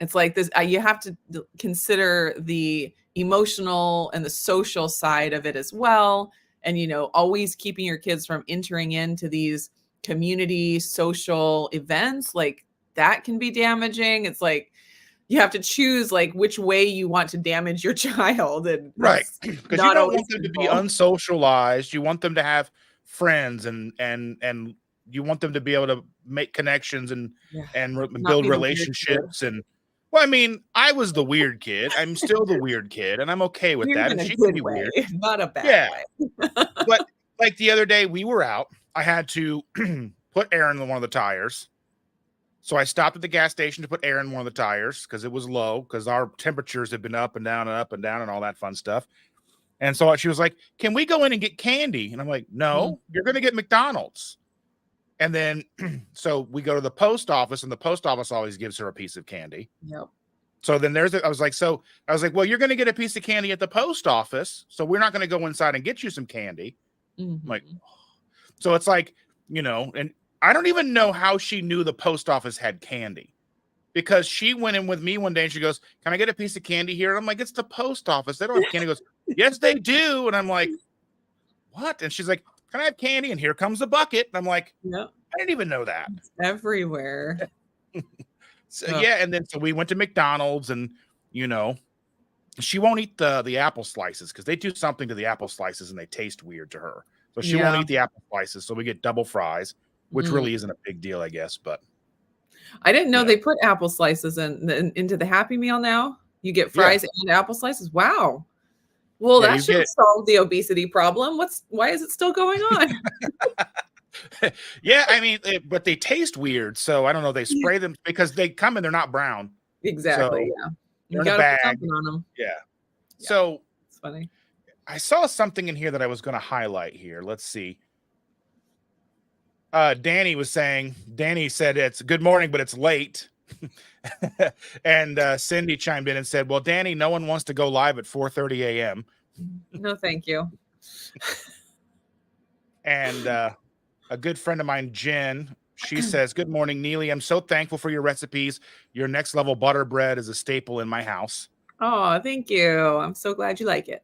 it's like this, you have to consider the emotional and the social side of it as well. And, always keeping your kids from entering into these community social events, like that can be damaging. It's like, you have to choose like which way you want to damage your child. And right, because you don't want them to be unsocialized. You want them to have friends and you want them to be able to make connections and build relationships. And well, I mean, I was the weird kid. I'm still the weird kid, and I'm okay with that. And she can be weird, not a bad way. But like the other day, we were out. I had to put air in one of the tires. So I stopped at the gas station to put air in one of the tires because it was low, because our temperatures have been up and down and up and down and all that fun stuff. And so she was like, can we go in and get candy? And I'm like, no, you're going to get McDonald's. And then so we go to the post office, and the post office always gives her a piece of candy. Yep. So then I was like, well, you're going to get a piece of candy at the post office, so we're not going to go inside and get you some candy. I'm like, so it's like, and I don't even know how she knew the post office had candy, because she went in with me one day and she goes, can I get a piece of candy here? And I'm like, it's the post office. They don't have candy. Goes, yes, they do. And I'm like, what? And she's like, can I have candy? And here comes the bucket. And I'm like, no, I didn't even know that. It's everywhere. So yeah. And then, so we went to McDonald's, and, she won't eat the apple slices because they do something to the apple slices and they taste weird to her. So she won't eat the apple slices. So we get double fries, which really isn't a big deal, I guess. But I didn't know they put apple slices into the Happy Meal now. You get fries and apple slices. Wow. Well, that should solve the obesity problem. Why is it still going on? Yeah, I mean, but they taste weird. So I don't know. They spray them because they come and they're not brown. Exactly. So you got to put something on them. Yeah. So it's funny. I saw something in here that I was going to highlight here. Let's see. Danny said it's good morning, but it's late. And Cindy chimed in and said, well, Danny, no one wants to go live at 4:30 a.m. No, thank you. And a good friend of mine, Jen, she says, good morning, Neely. I'm so thankful for your recipes. Your next level butter bread is a staple in my house. Oh, thank you. I'm so glad you like it.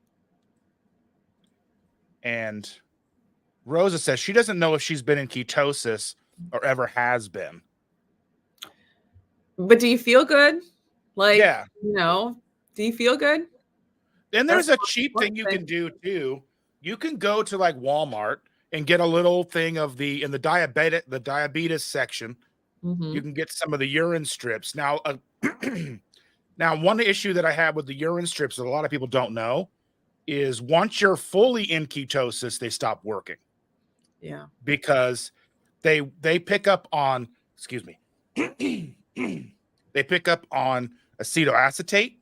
And Rosa says she doesn't know if she's been in ketosis or ever has been. But do you feel good? Like, Yeah. do you feel good? And there's a cheap thing you can do too. You can go to like Walmart and get a little thing of in the diabetes section. You can get some of the urine strips. Now, now one issue that I have with the urine strips that a lot of people don't know is once you're fully in ketosis, they stop working. Yeah. Because they pick up on, excuse me, they pick up on acetoacetate,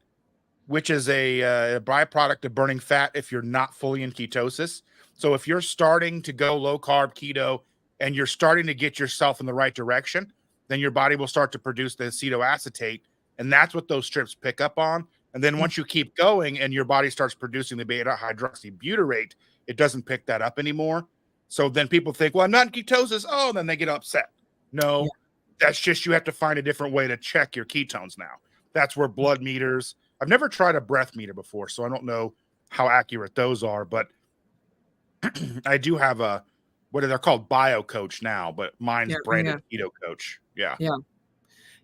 which is a byproduct of burning fat if you're not fully in ketosis. So if you're starting to go low carb keto and you're starting to get yourself in the right direction, then your body will start to produce the acetoacetate. And that's what those strips pick up on. And then once you keep going and your body starts producing the beta hydroxybutyrate, it doesn't pick that up anymore. So then people think, well, I'm not in ketosis. Oh, then they get upset. No, that's just, you have to find a different way to check your ketones now. That's where blood meters. I've never tried a breath meter before, so I don't know how accurate those are, but I do have what are they called? Bio Coach now, but mine's branded Keto Coach. Yeah. Yeah.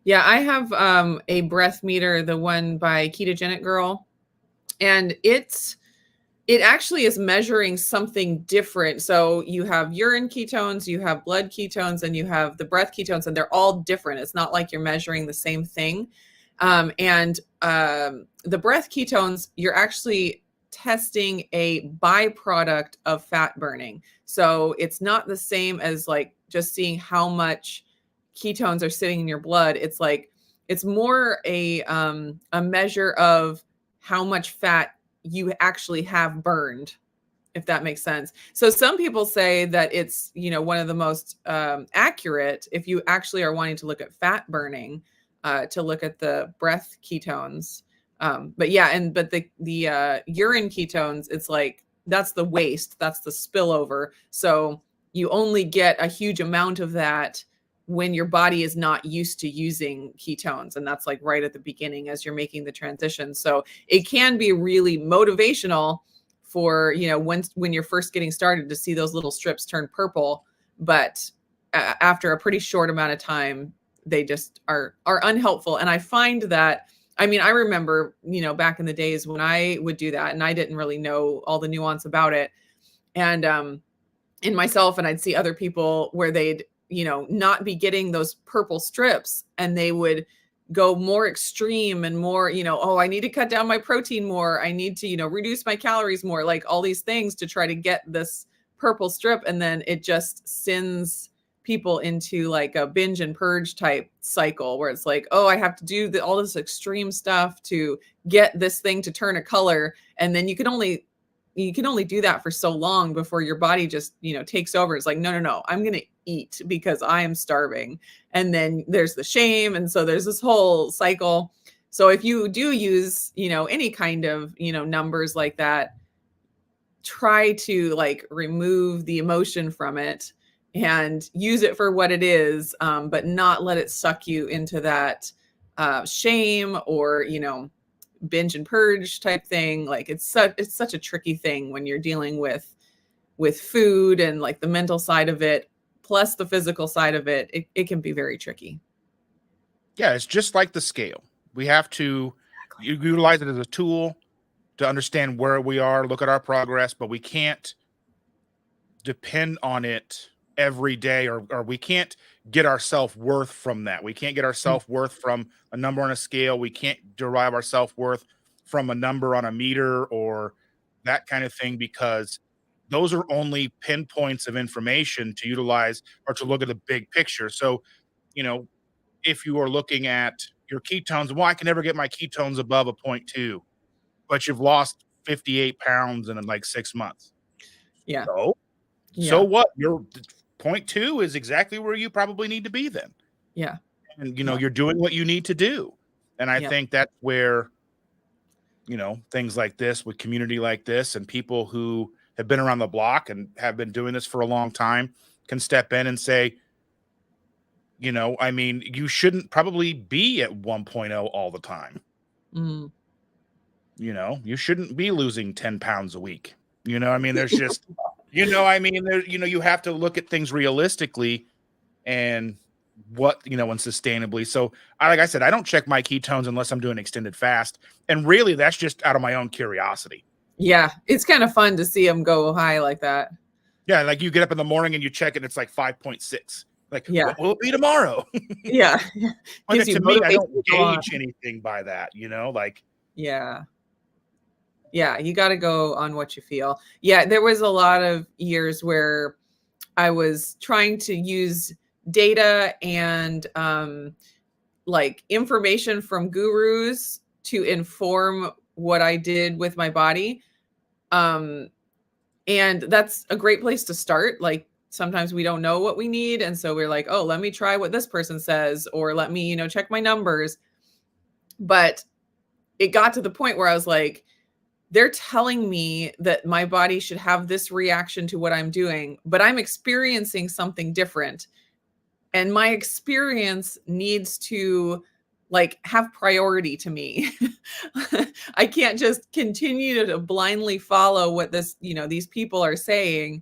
Yeah. I have a breath meter, the one by Ketogenic Girl, and it actually is measuring something different. So you have urine ketones, you have blood ketones, and you have the breath ketones, and they're all different. It's not like you're measuring the same thing. And the breath ketones, you're actually testing a byproduct of fat burning. So it's not the same as like just seeing how much ketones are sitting in your blood. It's like, it's more a measure of how much fat you actually have burned, if that makes sense. So some people say that it's, one of the most accurate if you actually are wanting to look at fat burning, to look at the breath ketones. But the urine ketones, it's like, that's the waste, that's the spillover. So you only get a huge amount of that when your body is not used to using ketones. And that's like right at the beginning as you're making the transition. So it can be really motivational for, when you're first getting started to see those little strips turn purple. But after a pretty short amount of time, they just are unhelpful. And I find that, I remember, back in the days when I would do that and I didn't really know all the nuance about it. And in myself, and I'd see other people where they'd, not be getting those purple strips, and they would go more extreme and more, oh, I need to cut down my protein more. I need to, reduce my calories more, like all these things to try to get this purple strip. And then it just sends people into like a binge and purge type cycle where it's like, oh, I have to do all this extreme stuff to get this thing to turn a color. And then you can only do that for so long before your body just, takes over. It's like, no, I'm going to eat because I am starving. And then there's the shame. And so there's this whole cycle. So if you do use, any kind of, numbers like that, try to like remove the emotion from it and use it for what it is, but not let it suck you into that shame or, binge and purge type thing. Like it's such a tricky thing when you're dealing with food and like the mental side of it, plus the physical side of it. It can be very tricky. Yeah, it's just like the scale. We have to utilize it as a tool to understand where we are, look at our progress, but we can't depend on it every day, or we can't get our self-worth from that. We can't get our self-worth from a number on a scale. We can't derive our self-worth from a number on a meter or that kind of thing, because those are only pinpoints of information to utilize or to look at the big picture. So, if you are looking at your ketones, well, I can never get my ketones above a 0.2, but you've lost 58 pounds in like 6 months. Yeah. So what? point 2 is exactly where you probably need to be then. Yeah. And, Yeah. you're doing what you need to do. And I Yeah. think that's where, things like this with community like this and people who have been around the block and have been doing this for a long time can step in and say, you shouldn't probably be at 1.0 all the time. Mm. You shouldn't be losing 10 pounds a week. There's just, there, you have to look at things realistically and and sustainably. So like I said, I don't check my ketones unless I'm doing extended fast. And really that's just out of my own curiosity. Yeah. It's kind of fun to see them go high like that. Yeah. Like you get up in the morning and you check it, it's like 5.6. Like, yeah. What will it be tomorrow? Yeah. But to me, I don't gauge anything by that, Yeah. Yeah. You got to go on what you feel. Yeah. There was a lot of years where I was trying to use data and like information from gurus to inform what I did with my body. And that's a great place to start. Like sometimes we don't know what we need. And so we're like, oh, let me try what this person says, or let me, check my numbers. But it got to the point where I was like, they're telling me that my body should have this reaction to what I'm doing, but I'm experiencing something different. And my experience needs to have priority to me. I can't just continue to blindly follow what these people are saying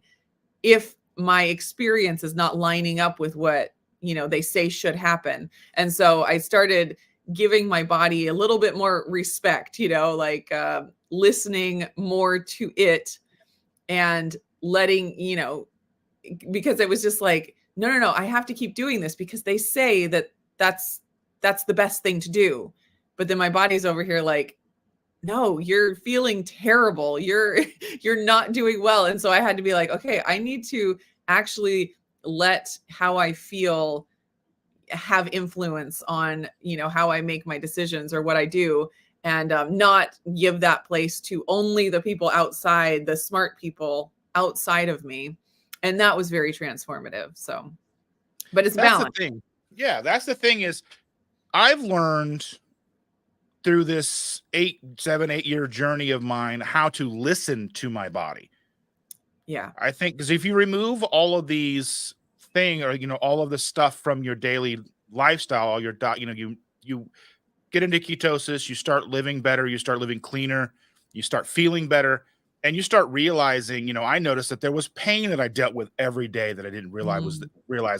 if my experience is not lining up with what, they say should happen. And so I started giving my body a little bit more respect, listening more to it and letting, because it was just like, no, I have to keep doing this because they say that that's the best thing to do. But then my body's over here like, no, you're feeling terrible. You're not doing well. And so I had to be like, okay, I need to actually let how I feel have influence on, how I make my decisions or what I do, and not give that place to only the people outside, the smart people outside of me. And that was very transformative. So, but it's balance. The thing. Yeah, that's the thing is I've learned through this 8-year journey of mine how to listen to my body. Yeah. I think because if you remove all of these things or, all of the stuff from your daily lifestyle, all your you get into ketosis, you start living better, you start living cleaner, you start feeling better, and you start realizing, I noticed that there was pain that I dealt with every day that I didn't realize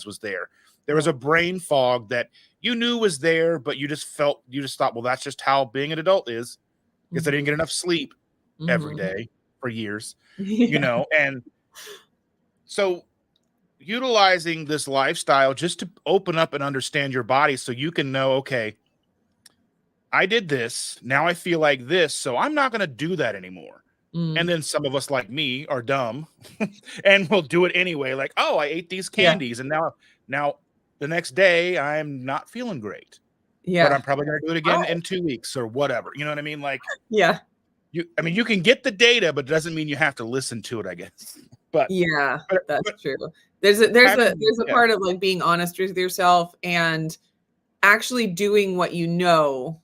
was there. There was a brain fog that you knew was there, but you just thought, well, that's just how being an adult is, because I didn't get enough sleep every day for years, and so utilizing this lifestyle just to open up and understand your body so you can know, okay, I did this, now I feel like this, so I'm not going to do that anymore. And then some of us like me are dumb and we'll do it anyway. Like, oh, I ate these candies and now the next day I'm not feeling great. Yeah. But I'm probably going to do it again in 2 weeks or whatever. You know what I mean? Like, yeah. You can get the data, but it doesn't mean you have to listen to it, I guess. But yeah, that's true. There's a part of like being honest with yourself and actually doing what you know.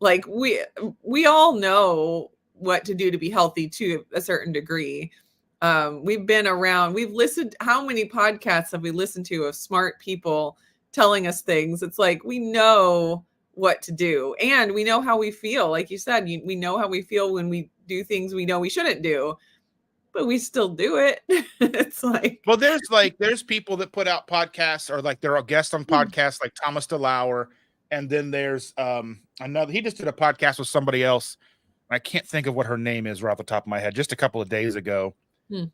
Like we all know what to do to be healthy to a certain degree. We've been around, we've listened, how many podcasts have we listened to of smart people telling us things? It's like, we know what to do and we know how we feel. Like you said, we know how we feel when we do things we know we shouldn't do, but we still do it. It's like, well, there's people that put out podcasts or like they're a guest on podcasts like Thomas DeLauer. And then there's another, he just did a podcast with somebody else. I can't think of what her name is right off the top of my head, just a couple of days ago.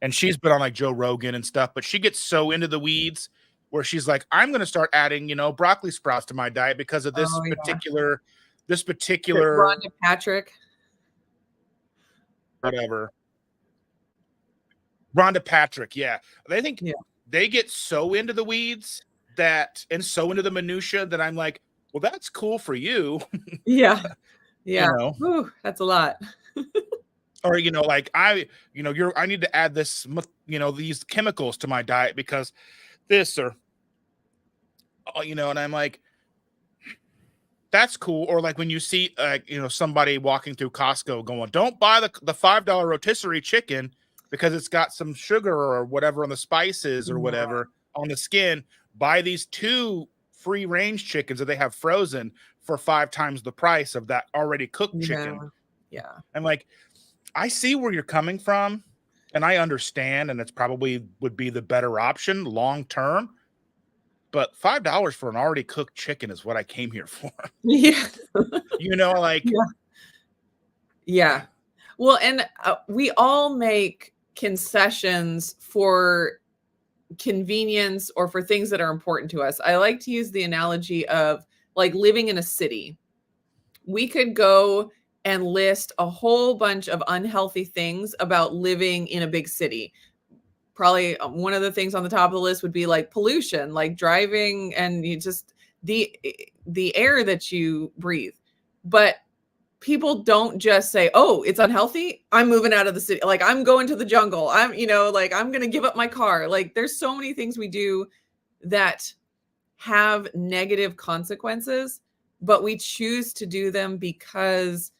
And she's been on like Joe Rogan and stuff, but she gets so into the weeds where she's like, I'm going to start adding, broccoli sprouts to my diet because of this particular Rhonda Patrick. Whatever. Rhonda Patrick. Yeah. They think they get so into the weeds and so into the minutia that I'm like, well, that's cool for you. Yeah. Yeah. Ooh, that's a lot. Or, like I need to add this, these chemicals to my diet because this or, and I'm like, that's cool. Or like when you see, somebody walking through Costco going, don't buy the $5 rotisserie chicken because it's got some sugar or whatever on the spices or Yeah. whatever on the skin. Buy these 2 free range chickens that they have frozen for 5 times the price of that already cooked Yeah. chicken. Yeah. I'm like, I see where you're coming from and I understand. And it's probably would be the better option long term. But $5 for an already cooked chicken is what I came here for. Yeah. Like, Yeah. Yeah. Well, and we all make concessions for convenience or for things that are important to us. I like to use the analogy of like living in a city. We could go and list a whole bunch of unhealthy things about living in a big city. Probably one of the things on the top of the list would be like pollution, like driving and you just the air that you breathe. But people don't just say, "Oh, it's unhealthy. I'm moving out of the city. Like I'm going to the jungle. Like I'm going to give up my car." Like there's so many things we do that have negative consequences, but we choose to do them because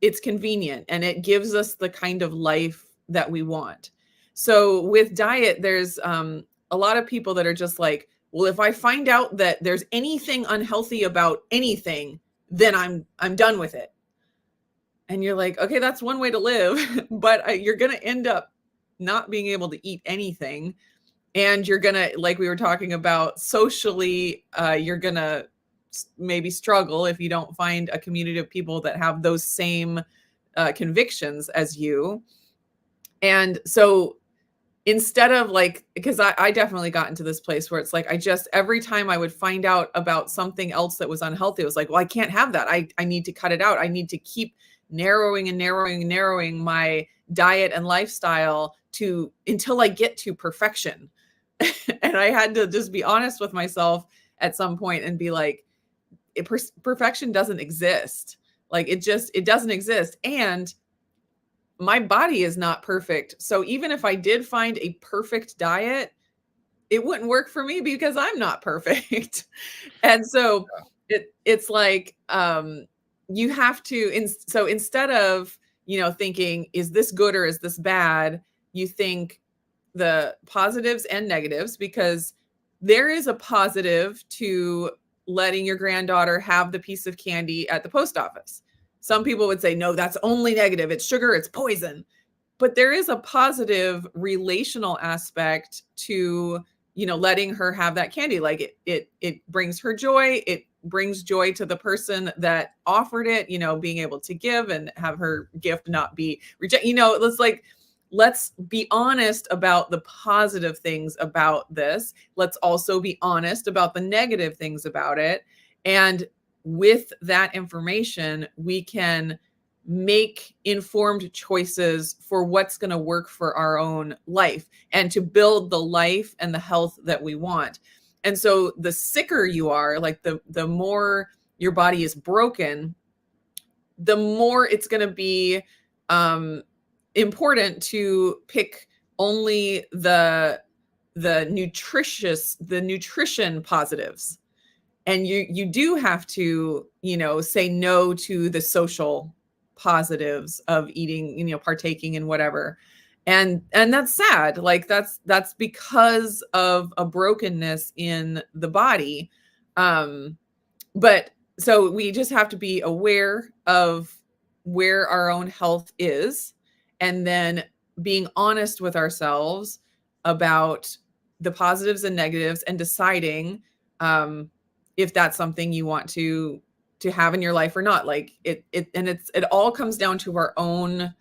it's convenient and it gives us the kind of life that we want. So with diet, there's a lot of people that are just like, well, if I find out that there's anything unhealthy about anything, then I'm done with it. And you're like, okay, that's one way to live, but you're going to end up not being able to eat anything. And you're going to, like we were talking about socially, you're going to maybe struggle if you don't find a community of people that have those same convictions as you. And so instead of like, because I definitely got into this place where it's like, every time I would find out about something else that was unhealthy, it was like, well, I can't have that. I need to cut it out. I need to keep narrowing and narrowing and narrowing my diet and lifestyle until I get to perfection. And I had to just be honest with myself at some point and be like, perfection doesn't exist. Like it doesn't exist. And my body is not perfect. So even if I did find a perfect diet, it wouldn't work for me because I'm not perfect. And so it's like you have to so instead of, thinking, is this good or is this bad? You think the positives and negatives, because there is a positive to letting your granddaughter have the piece of candy at the post office. Some people would say, no, that's only negative. It's sugar, it's poison. But there is a positive relational aspect to, letting her have that candy. Like it brings her joy. It brings joy to the person that offered it, being able to give and have her gift not be rejected. It's like, let's be honest about the positive things about this. Let's also be honest about the negative things about it. And with that information, we can make informed choices for what's going to work for our own life and to build the life and the health that we want. And so the sicker you are, like the more your body is broken, the more it's going to be important to pick only the nutrition positives. And you do have to, say no to the social positives of eating, partaking in whatever. And that's sad. Like that's because of a brokenness in the body. But so we just have to be aware of where our own health is, and then being honest with ourselves about the positives and negatives, and deciding if that's something you want to have in your life or not. Like it all comes down to our own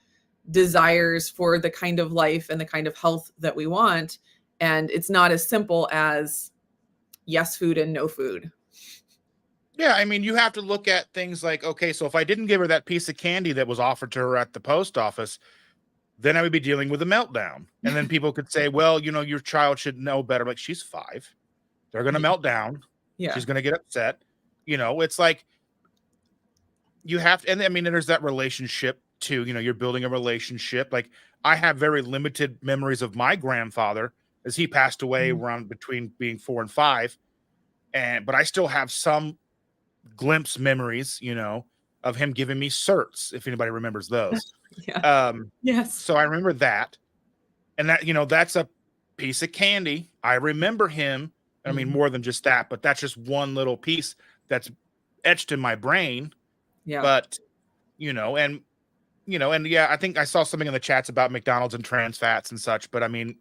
desires for the kind of life and the kind of health that we want. And it's not as simple as yes food and no food. Yeah, I mean, you have to look at things like, okay, so if I didn't give her that piece of candy that was offered to her at the post office, then I would be dealing with a meltdown. And then people could say, well, your child should know better. Like, she's 5. They're going to melt down. Yeah. She's going to get upset. It's like you have to, and I mean, there's that relationship to, you're building a relationship. Like, I have very limited memories of my grandfather, as he passed away Mhm. around between being 4 and 5. But I still have some glimpse memories, of him giving me certs, if anybody remembers those. Yeah. Um, Yes. so I remember that. And that, that's a piece of candy. I remember him. I mean, Mhm. more than just that, but that's just one little piece that's etched in my brain. Yeah. But, and, and yeah, I think I saw something in the chats about McDonald's and trans fats and such. But I mean,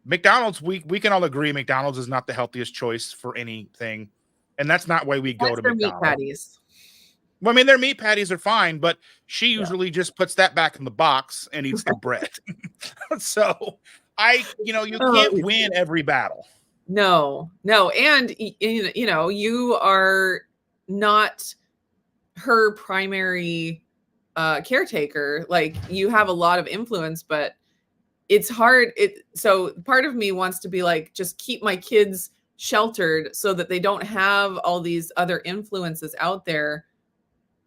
McDonald's, we can all agree McDonald's is not the healthiest choice for anything. And that's not why we go That's to their meat McDonald's. patties. Well, I mean, their meat patties are fine, but she Yeah. usually just puts that back in the box and eats the bread. So you Oh, can't win every battle. no, no. And, you are not her primary caretaker. Like, you have a lot of influence, but it's hard. So part of me wants to be like, just keep my kids sheltered so that they don't have all these other influences out there.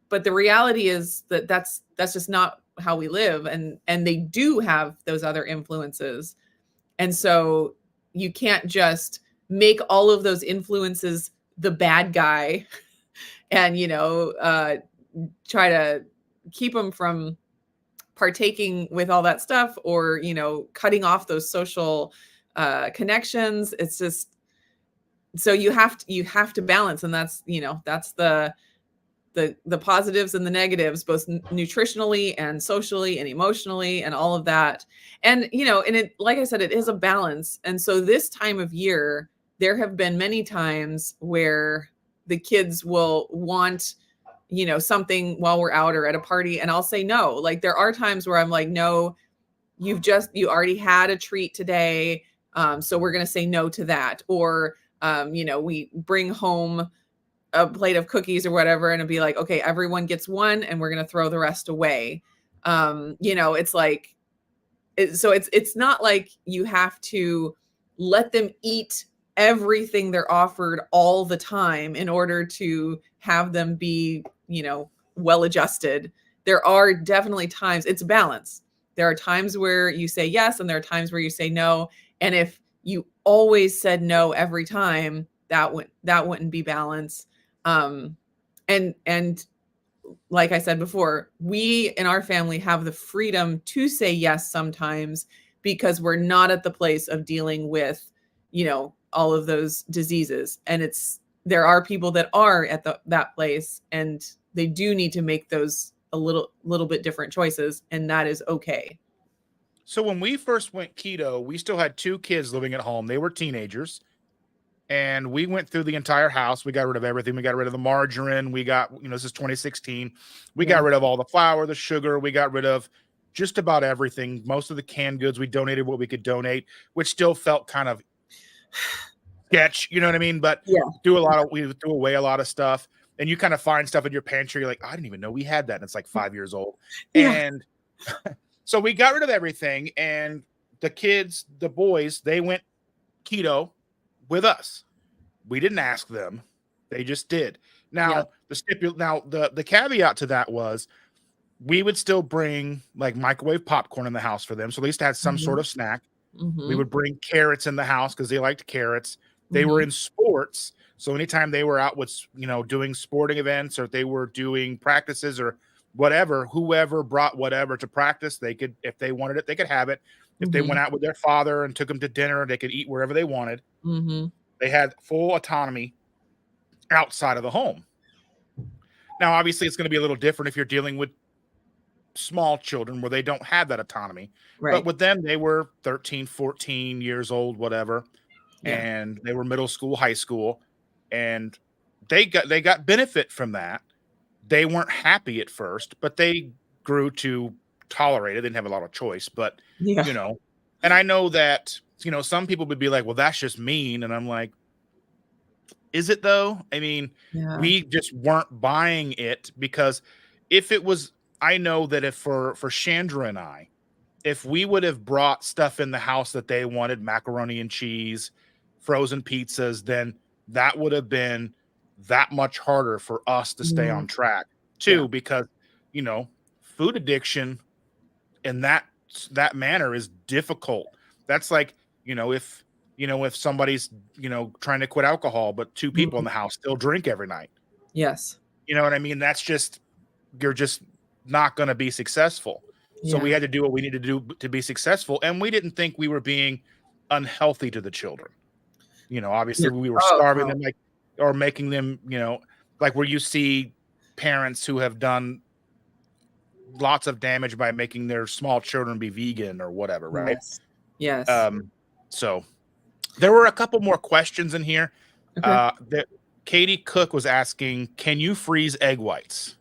But the reality is that that's just not how we live, and they do have those other influences. And so you can't just make all of those influences the bad guy and, try to keep them from partaking with all that stuff, or, cutting off those social connections. It's just, so you have to balance. And that's the positives and the negatives, both nutritionally and socially and emotionally and all of that. And, and it, like I said, it is a balance. And so this time of year, there have been many times where the kids will want, something while we're out or at a party, and I'll say no. Like, there are times where I'm like, no, you already had a treat today. So we're going to say no to that. Or, we bring home a plate of cookies or whatever, and it'd be like, okay, everyone gets one and we're going to throw the rest away. It's like, so it's not like you have to let them eat everything they're offered all the time in order to have them be, well adjusted. There are definitely times, it's balance. There are times where you say yes, and there are times where you say no. And if you always said no every time, that wouldn't be balance. And like I said before, we in our family have the freedom to say yes sometimes, because we're not at the place of dealing with, all of those diseases. And there are people that are at that place, and they do need to make those a little bit different choices, and that is okay. So when we first went keto, we still had 2 kids living at home. They were teenagers. And we went through the entire house. We got rid of everything. We got rid of the margarine. We got, this is 2016. We Yeah. got rid of all the flour, the sugar. We got rid of just about everything. Most of the canned goods, we donated what we could donate, which still felt kind of sketch, you know what I mean? But Yeah. we threw away a lot of stuff. And you kind of find stuff in your pantry. You're like, I didn't even know we had that. And it's like 5 years old. Yeah. And so we got rid of everything. And the kids, the boys, they went keto with us. We didn't ask them; they just did. Yeah. Now the caveat to that was we would still bring like microwave popcorn in the house for them, so at least they had some sort Mhm. of snack. We Mhm. would bring carrots in the house because they liked carrots. They were Mhm. in sports, so anytime they were out with doing sporting events, or if they were doing practices or whatever, whoever brought whatever to practice, they could, if they wanted it, they could have it. If they went Mhm. out with their father and took them to dinner, they could eat wherever they wanted. Mhm. They had full autonomy outside of the home. Now, obviously, it's going to be a little different if you're dealing with small children where they don't have that autonomy. But Right. with them, they were 13, 14 years old, whatever, Yeah. and they were middle school, high school, and they got benefit from that. They weren't happy at first, but they grew to tolerate it. They didn't have a lot of choice, but Yeah. you know, and I know that some people would be like, "Well, that's just mean," and I'm like, is it though? I mean, Yeah. we just weren't buying it because if it was, I know that if for Chandra and I, if we would have brought stuff in the house that they wanted, macaroni and cheese, frozen pizzas, then that would have been that much harder for us to stay Yeah. on track Yeah. too, because you know, food addiction in that manner is difficult. That's like, if somebody's, trying to quit alcohol, but two people in the house still drink every night. Yes. You know what I mean? That's just, you're just not going to be successful. So we had to do what we needed to do to be successful. And we didn't think we were being unhealthy to the children. Obviously we were starving them, or making them, like where you see parents who have done lots of damage by making their small children be vegan or whatever. Right. Yes. So there were a couple more questions in here. Okay. That Katie Cook was asking, can you freeze egg whites?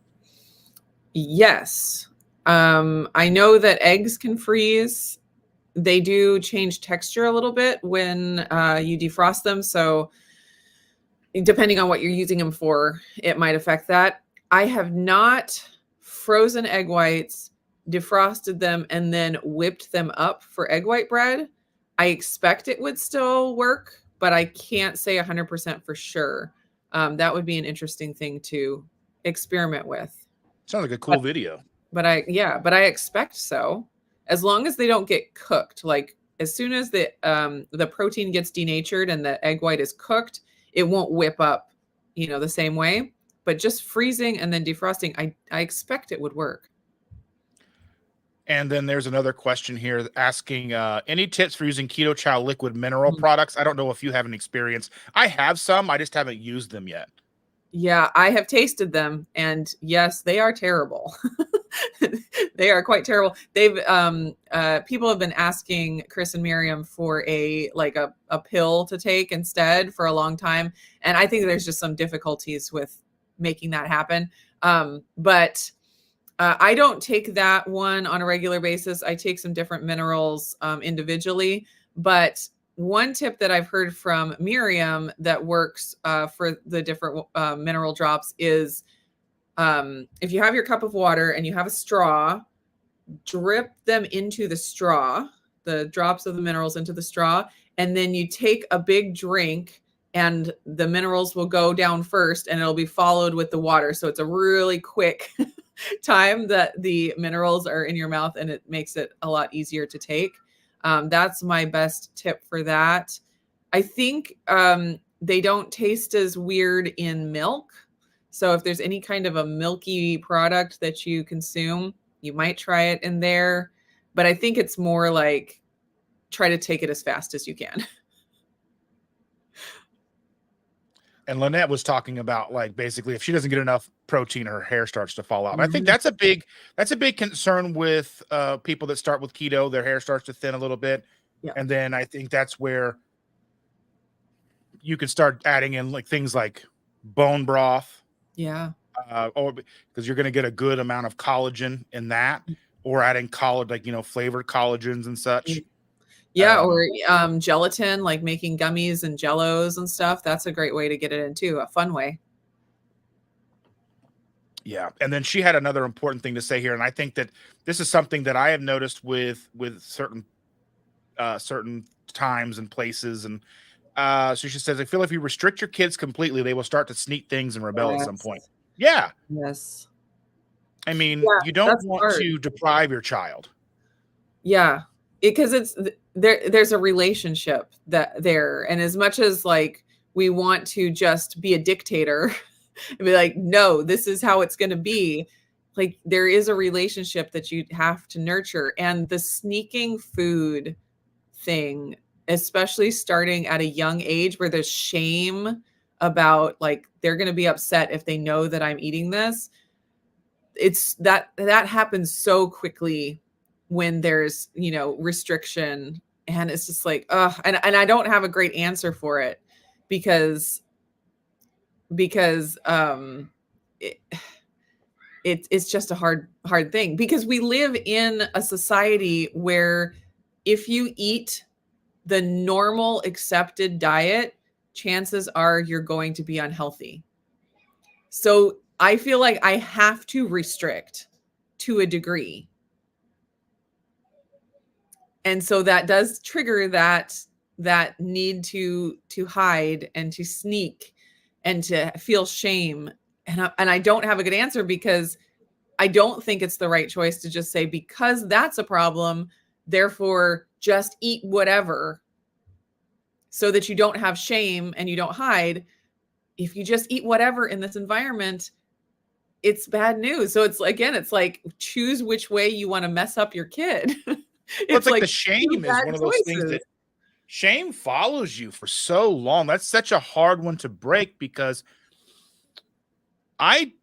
Yes. I know that eggs can freeze. They do change texture a little bit when you defrost them. So depending on what you're using them for, it might affect that. I have not frozen egg whites, defrosted them, and then whipped them up for egg white bread. I expect it would still work, but I can't say 100% for sure. That would be an interesting thing to experiment with. Sounds like a cool video. But I expect so. As long as they don't get cooked, like as soon as the protein gets denatured and the egg white is cooked, it won't whip up, the same way. But just freezing and then defrosting, I expect it would work. And then there's another question here asking, any tips for using Keto Chow liquid mineral products? I don't know if you have any experience. I have some. I just haven't used them yet. Yeah, I have tasted them, and yes, they are terrible. They are quite terrible. They've people have been asking Chris and Miriam for a pill to take instead for a long time, and I think there's just some difficulties with making that happen. But I don't take that one on a regular basis. I take some different minerals individually, but one tip that I've heard from Miriam that works for the different mineral drops is if you have your cup of water and you have a straw, drip them into the straw, the drops of the minerals into the straw, and then you take a big drink and the minerals will go down first and it'll be followed with the water. So it's a really quick time that the minerals are in your mouth, and it makes it a lot easier to take. That's my best tip for that. I think they don't taste as weird in milk. So if there's any kind of a milky product that you consume, you might try it in there. But I think it's more like try to take it as fast as you can. And Lynette was talking about, like, basically if she doesn't get enough protein, her hair starts to fall out. Mm-hmm. I think that's a big concern with people that start with keto. Their hair starts to thin a little bit. Yeah. And then I think that's where you can start adding in like things like bone broth. Yeah. Or because you're going to get a good amount of collagen in that, or adding flavored collagens and such. Yeah, or gelatin, like making gummies and jellos and stuff. That's a great way to get it in too, a fun way. Yeah, and then she had another important thing to say here, and I think that this is something that I have noticed with certain times and places. And so she says, I feel if you restrict your kids completely, they will start to sneak things and rebel at some point. Yeah. Yes. I mean, you don't want to deprive your child. Yeah, because there's a relationship there. And as much as like we want to just be a dictator and be like, no, this is how it's going to be. Like there is a relationship that you have to nurture. And the sneaking food thing, especially starting at a young age where there's shame about like, they're going to be upset if they know that I'm eating this. It's that happens so quickly when there's, restriction, and it's just like, and I don't have a great answer for it because it's just a hard thing, because we live in a society where if you eat the normal accepted diet, chances are you're going to be unhealthy. So I feel like I have to restrict to a degree. And so that does trigger that need to hide and to sneak and to feel shame. And I don't have a good answer because I don't think it's the right choice to just say, because that's a problem, therefore just eat whatever so that you don't have shame and you don't hide. If you just eat whatever in this environment, it's bad news. So it's, again, it's like, choose which way you want to mess up your kid. Well, It's it's like like the two shame is bad one of those things choices. that shame follows you for so long. That's such a hard one to break, because I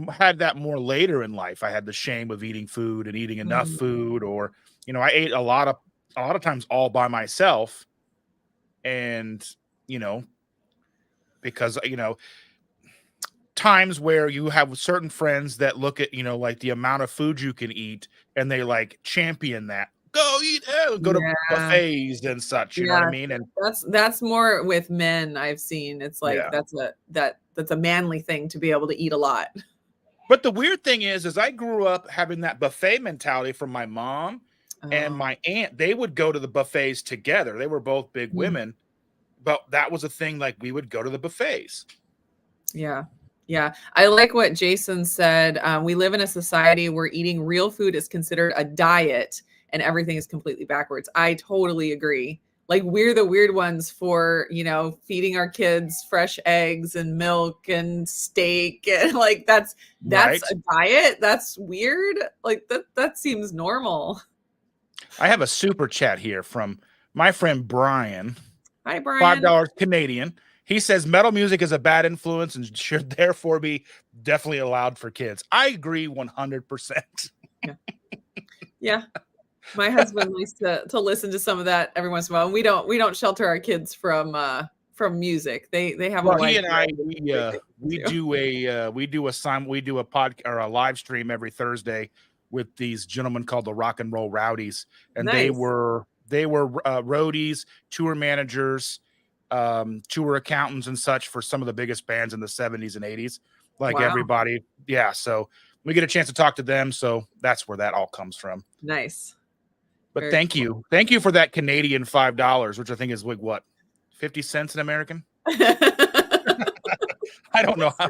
had that more later in life. I had the shame of eating food and eating enough Mm, food, or I ate a lot of times all by myself, and you know, because times where you have certain friends that look at like the amount of food you can eat, and they like champion that, go eat, go to yeah. buffets and such, you know what I Yeah. mean? And That's more with men I've seen. It's like, yeah. that's a manly thing to be able to eat a lot. But the weird thing is I grew up having that buffet mentality from my mom and Oh. my aunt. They would go to the buffets together. They were both big Mm. women, but that was a thing. Like, we would go to the buffets. Yeah. Yeah. I like what Jason said. We live in a society where eating real food is considered a diet and everything is completely backwards. I totally agree. Like, we're the weird ones for, feeding our kids fresh eggs and milk and steak. And like, that's Right. a diet. That's weird. Like, that seems normal. I have a super chat here from my friend Brian, Hi, Brian. $5 Canadian. He says metal music is a bad influence and should therefore be definitely allowed for kids. I agree 100%. Yeah. Yeah. My husband likes to listen to some of that every once in a while. And we don't shelter our kids from music. They have a Well, he wide and I variety of we music they we listen to. do a pod or a live stream every Thursday with these gentlemen called the Rock and Roll Rowdies, and they Nice. were roadies, tour managers, tour accountants, and such for some of the biggest bands in the 70s and 80s. Like Wow. everybody, yeah. So we get a chance to talk to them. So that's where that all comes from. Nice. But Very thank you for that Canadian $5, which I think is like what, 50 cents in American. cool. I don't know how.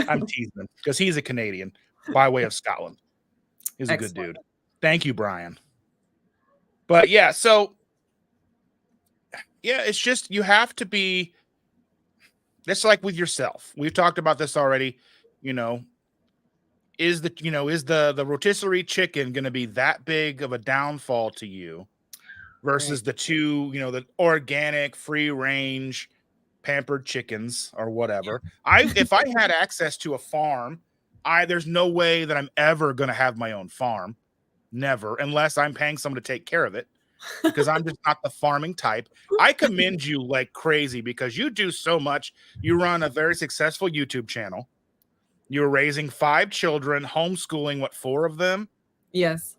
I'm teasing because he's a Canadian by way of Scotland. He's a good Excellent. dude. Thank you, Brian. But yeah, so yeah, it's just you have to be. It's like with yourself. We've talked about this already. You know, is the rotisserie chicken going to be that big of a downfall to you Right. versus the two, the organic, free range, pampered chickens or whatever? If I had access to a farm, there's no way that I'm ever going to have my own farm. Never, unless I'm paying someone to take care of it, because I'm just not the farming type. I commend you like crazy because you do so much. You run a very successful YouTube channel. You're raising 5 children, homeschooling, what, 4 of them, Yes.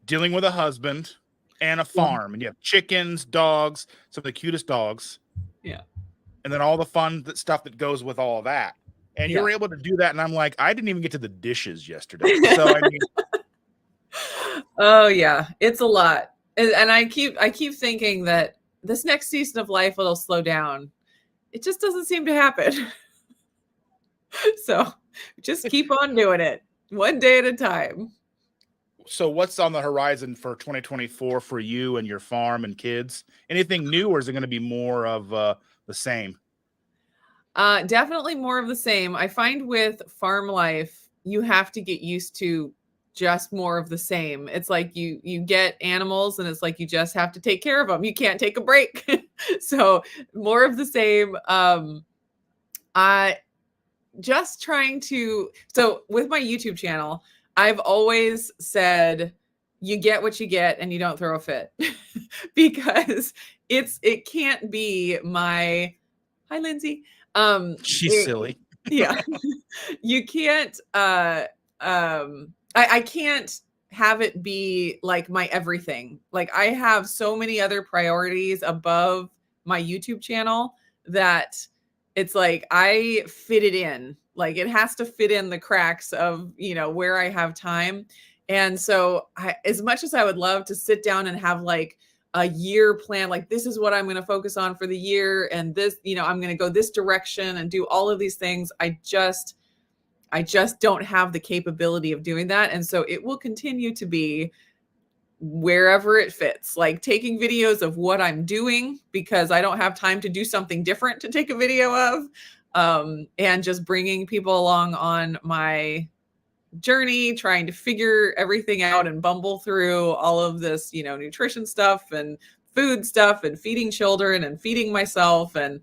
dealing with a husband and a Yeah. farm. And you have chickens, dogs, some of the cutest dogs, Yeah. and then all the fun stuff that goes with all of that. And Yeah. you're able to do that. And I'm like, I didn't even get to the dishes yesterday. So, I mean, Oh yeah, it's a lot. And I keep thinking that this next season of life it'll slow down. It just doesn't seem to happen. So just keep on doing it one day at a time. so what's on the horizon for 2024 for you and your farm and kids? Anything new, or is it going to be more of the same? Definitely more of the same. I find with farm life, you have to get used to just more of the same. It's like you get animals and it's like you just have to take care of them. You can't take a break. So more of the same. I just trying to so with my YouTube channel, I've always said you get what you get and you don't throw a fit because it can't be my hi Lindsay. She's It, silly. yeah. You can't I can't have it be like my everything. Like I have so many other priorities above my YouTube channel that it's like I fit it in. Like it has to fit in the cracks of, where I have time. And so as much as I would love to sit down and have like a year plan, like this is what I'm going to focus on for the year. And this, I'm going to go this direction and do all of these things. I just don't have the capability of doing that. And so it will continue to be wherever it fits, like taking videos of what I'm doing because I don't have time to do something different to take a video of, and just bringing people along on my journey, trying to figure everything out and bumble through all of this, nutrition stuff and food stuff and feeding children and feeding myself. And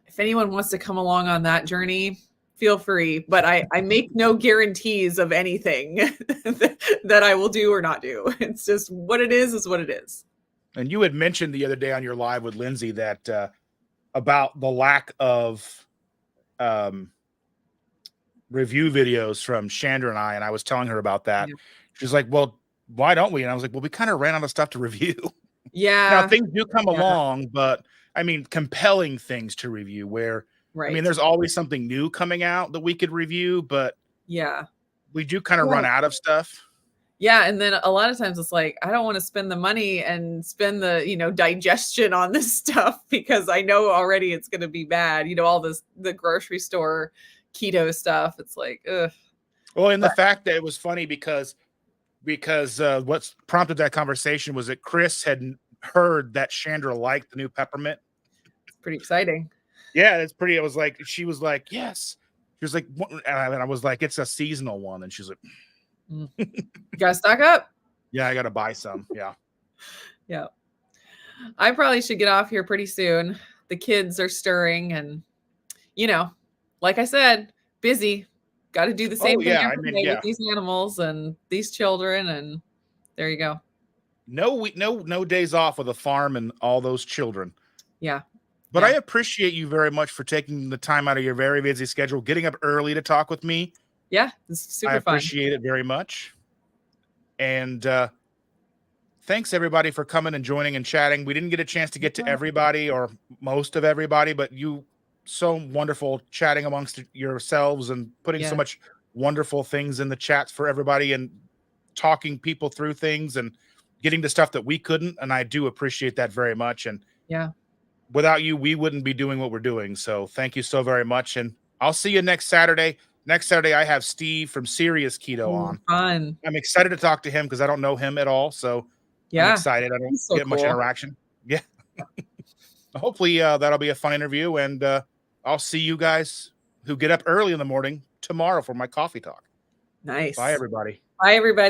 if anyone wants to come along on that journey, feel free, but I make no guarantees of anything that I will do or not do. It's just what it is what it is. And you had mentioned the other day on your live with Lindsay that about the lack of review videos from Chandra and I was telling her about that. Yeah. She's like, well, why don't we? And I was like, well, we kind of ran out of stuff to review. Yeah. Now things do come along, but I mean, compelling things to review where, right. I mean, there's always something new coming out that we could review, but yeah, we do kind of run out of stuff. Yeah. And then a lot of times it's like, I don't want to spend the money and spend the, digestion on this stuff because I know already it's going to be bad. All the grocery store keto stuff. It's like, ugh. Well, and the fact that it was funny because what's prompted that conversation was that Chris had heard that Chandra liked the new peppermint. It's pretty exciting. Yeah, it's pretty. It was like, she was like, yes. She was like, and I was like, it's a seasonal one. And she's like, you gotta stock up. Yeah, I gotta buy some. Yeah. Yeah. I probably should get off here pretty soon. The kids are stirring and, like I said, busy. Got to do the same thing every day with these animals and these children. And there you go. No days off with a farm and all those children. Yeah. But I appreciate you very much for taking the time out of your very busy schedule, getting up early to talk with me. Yeah, it's super fun. I appreciate it very much. And thanks everybody for coming and joining and chatting. We didn't get a chance to get to everybody or most of everybody, but you so wonderful chatting amongst yourselves and putting so much wonderful things in the chats for everybody and talking people through things and getting the stuff that we couldn't. And I do appreciate that very much. And without you, we wouldn't be doing what we're doing. So thank you so very much. And I'll see you next Saturday. Next Saturday, I have Steve from Serious Keto on. Fun. I'm excited to talk to him because I don't know him at all. So I'm excited. I don't get much interaction. Yeah. Hopefully that'll be a fun interview. And I'll see you guys who get up early in the morning tomorrow for my coffee talk. Nice. Bye, everybody. Bye, everybody.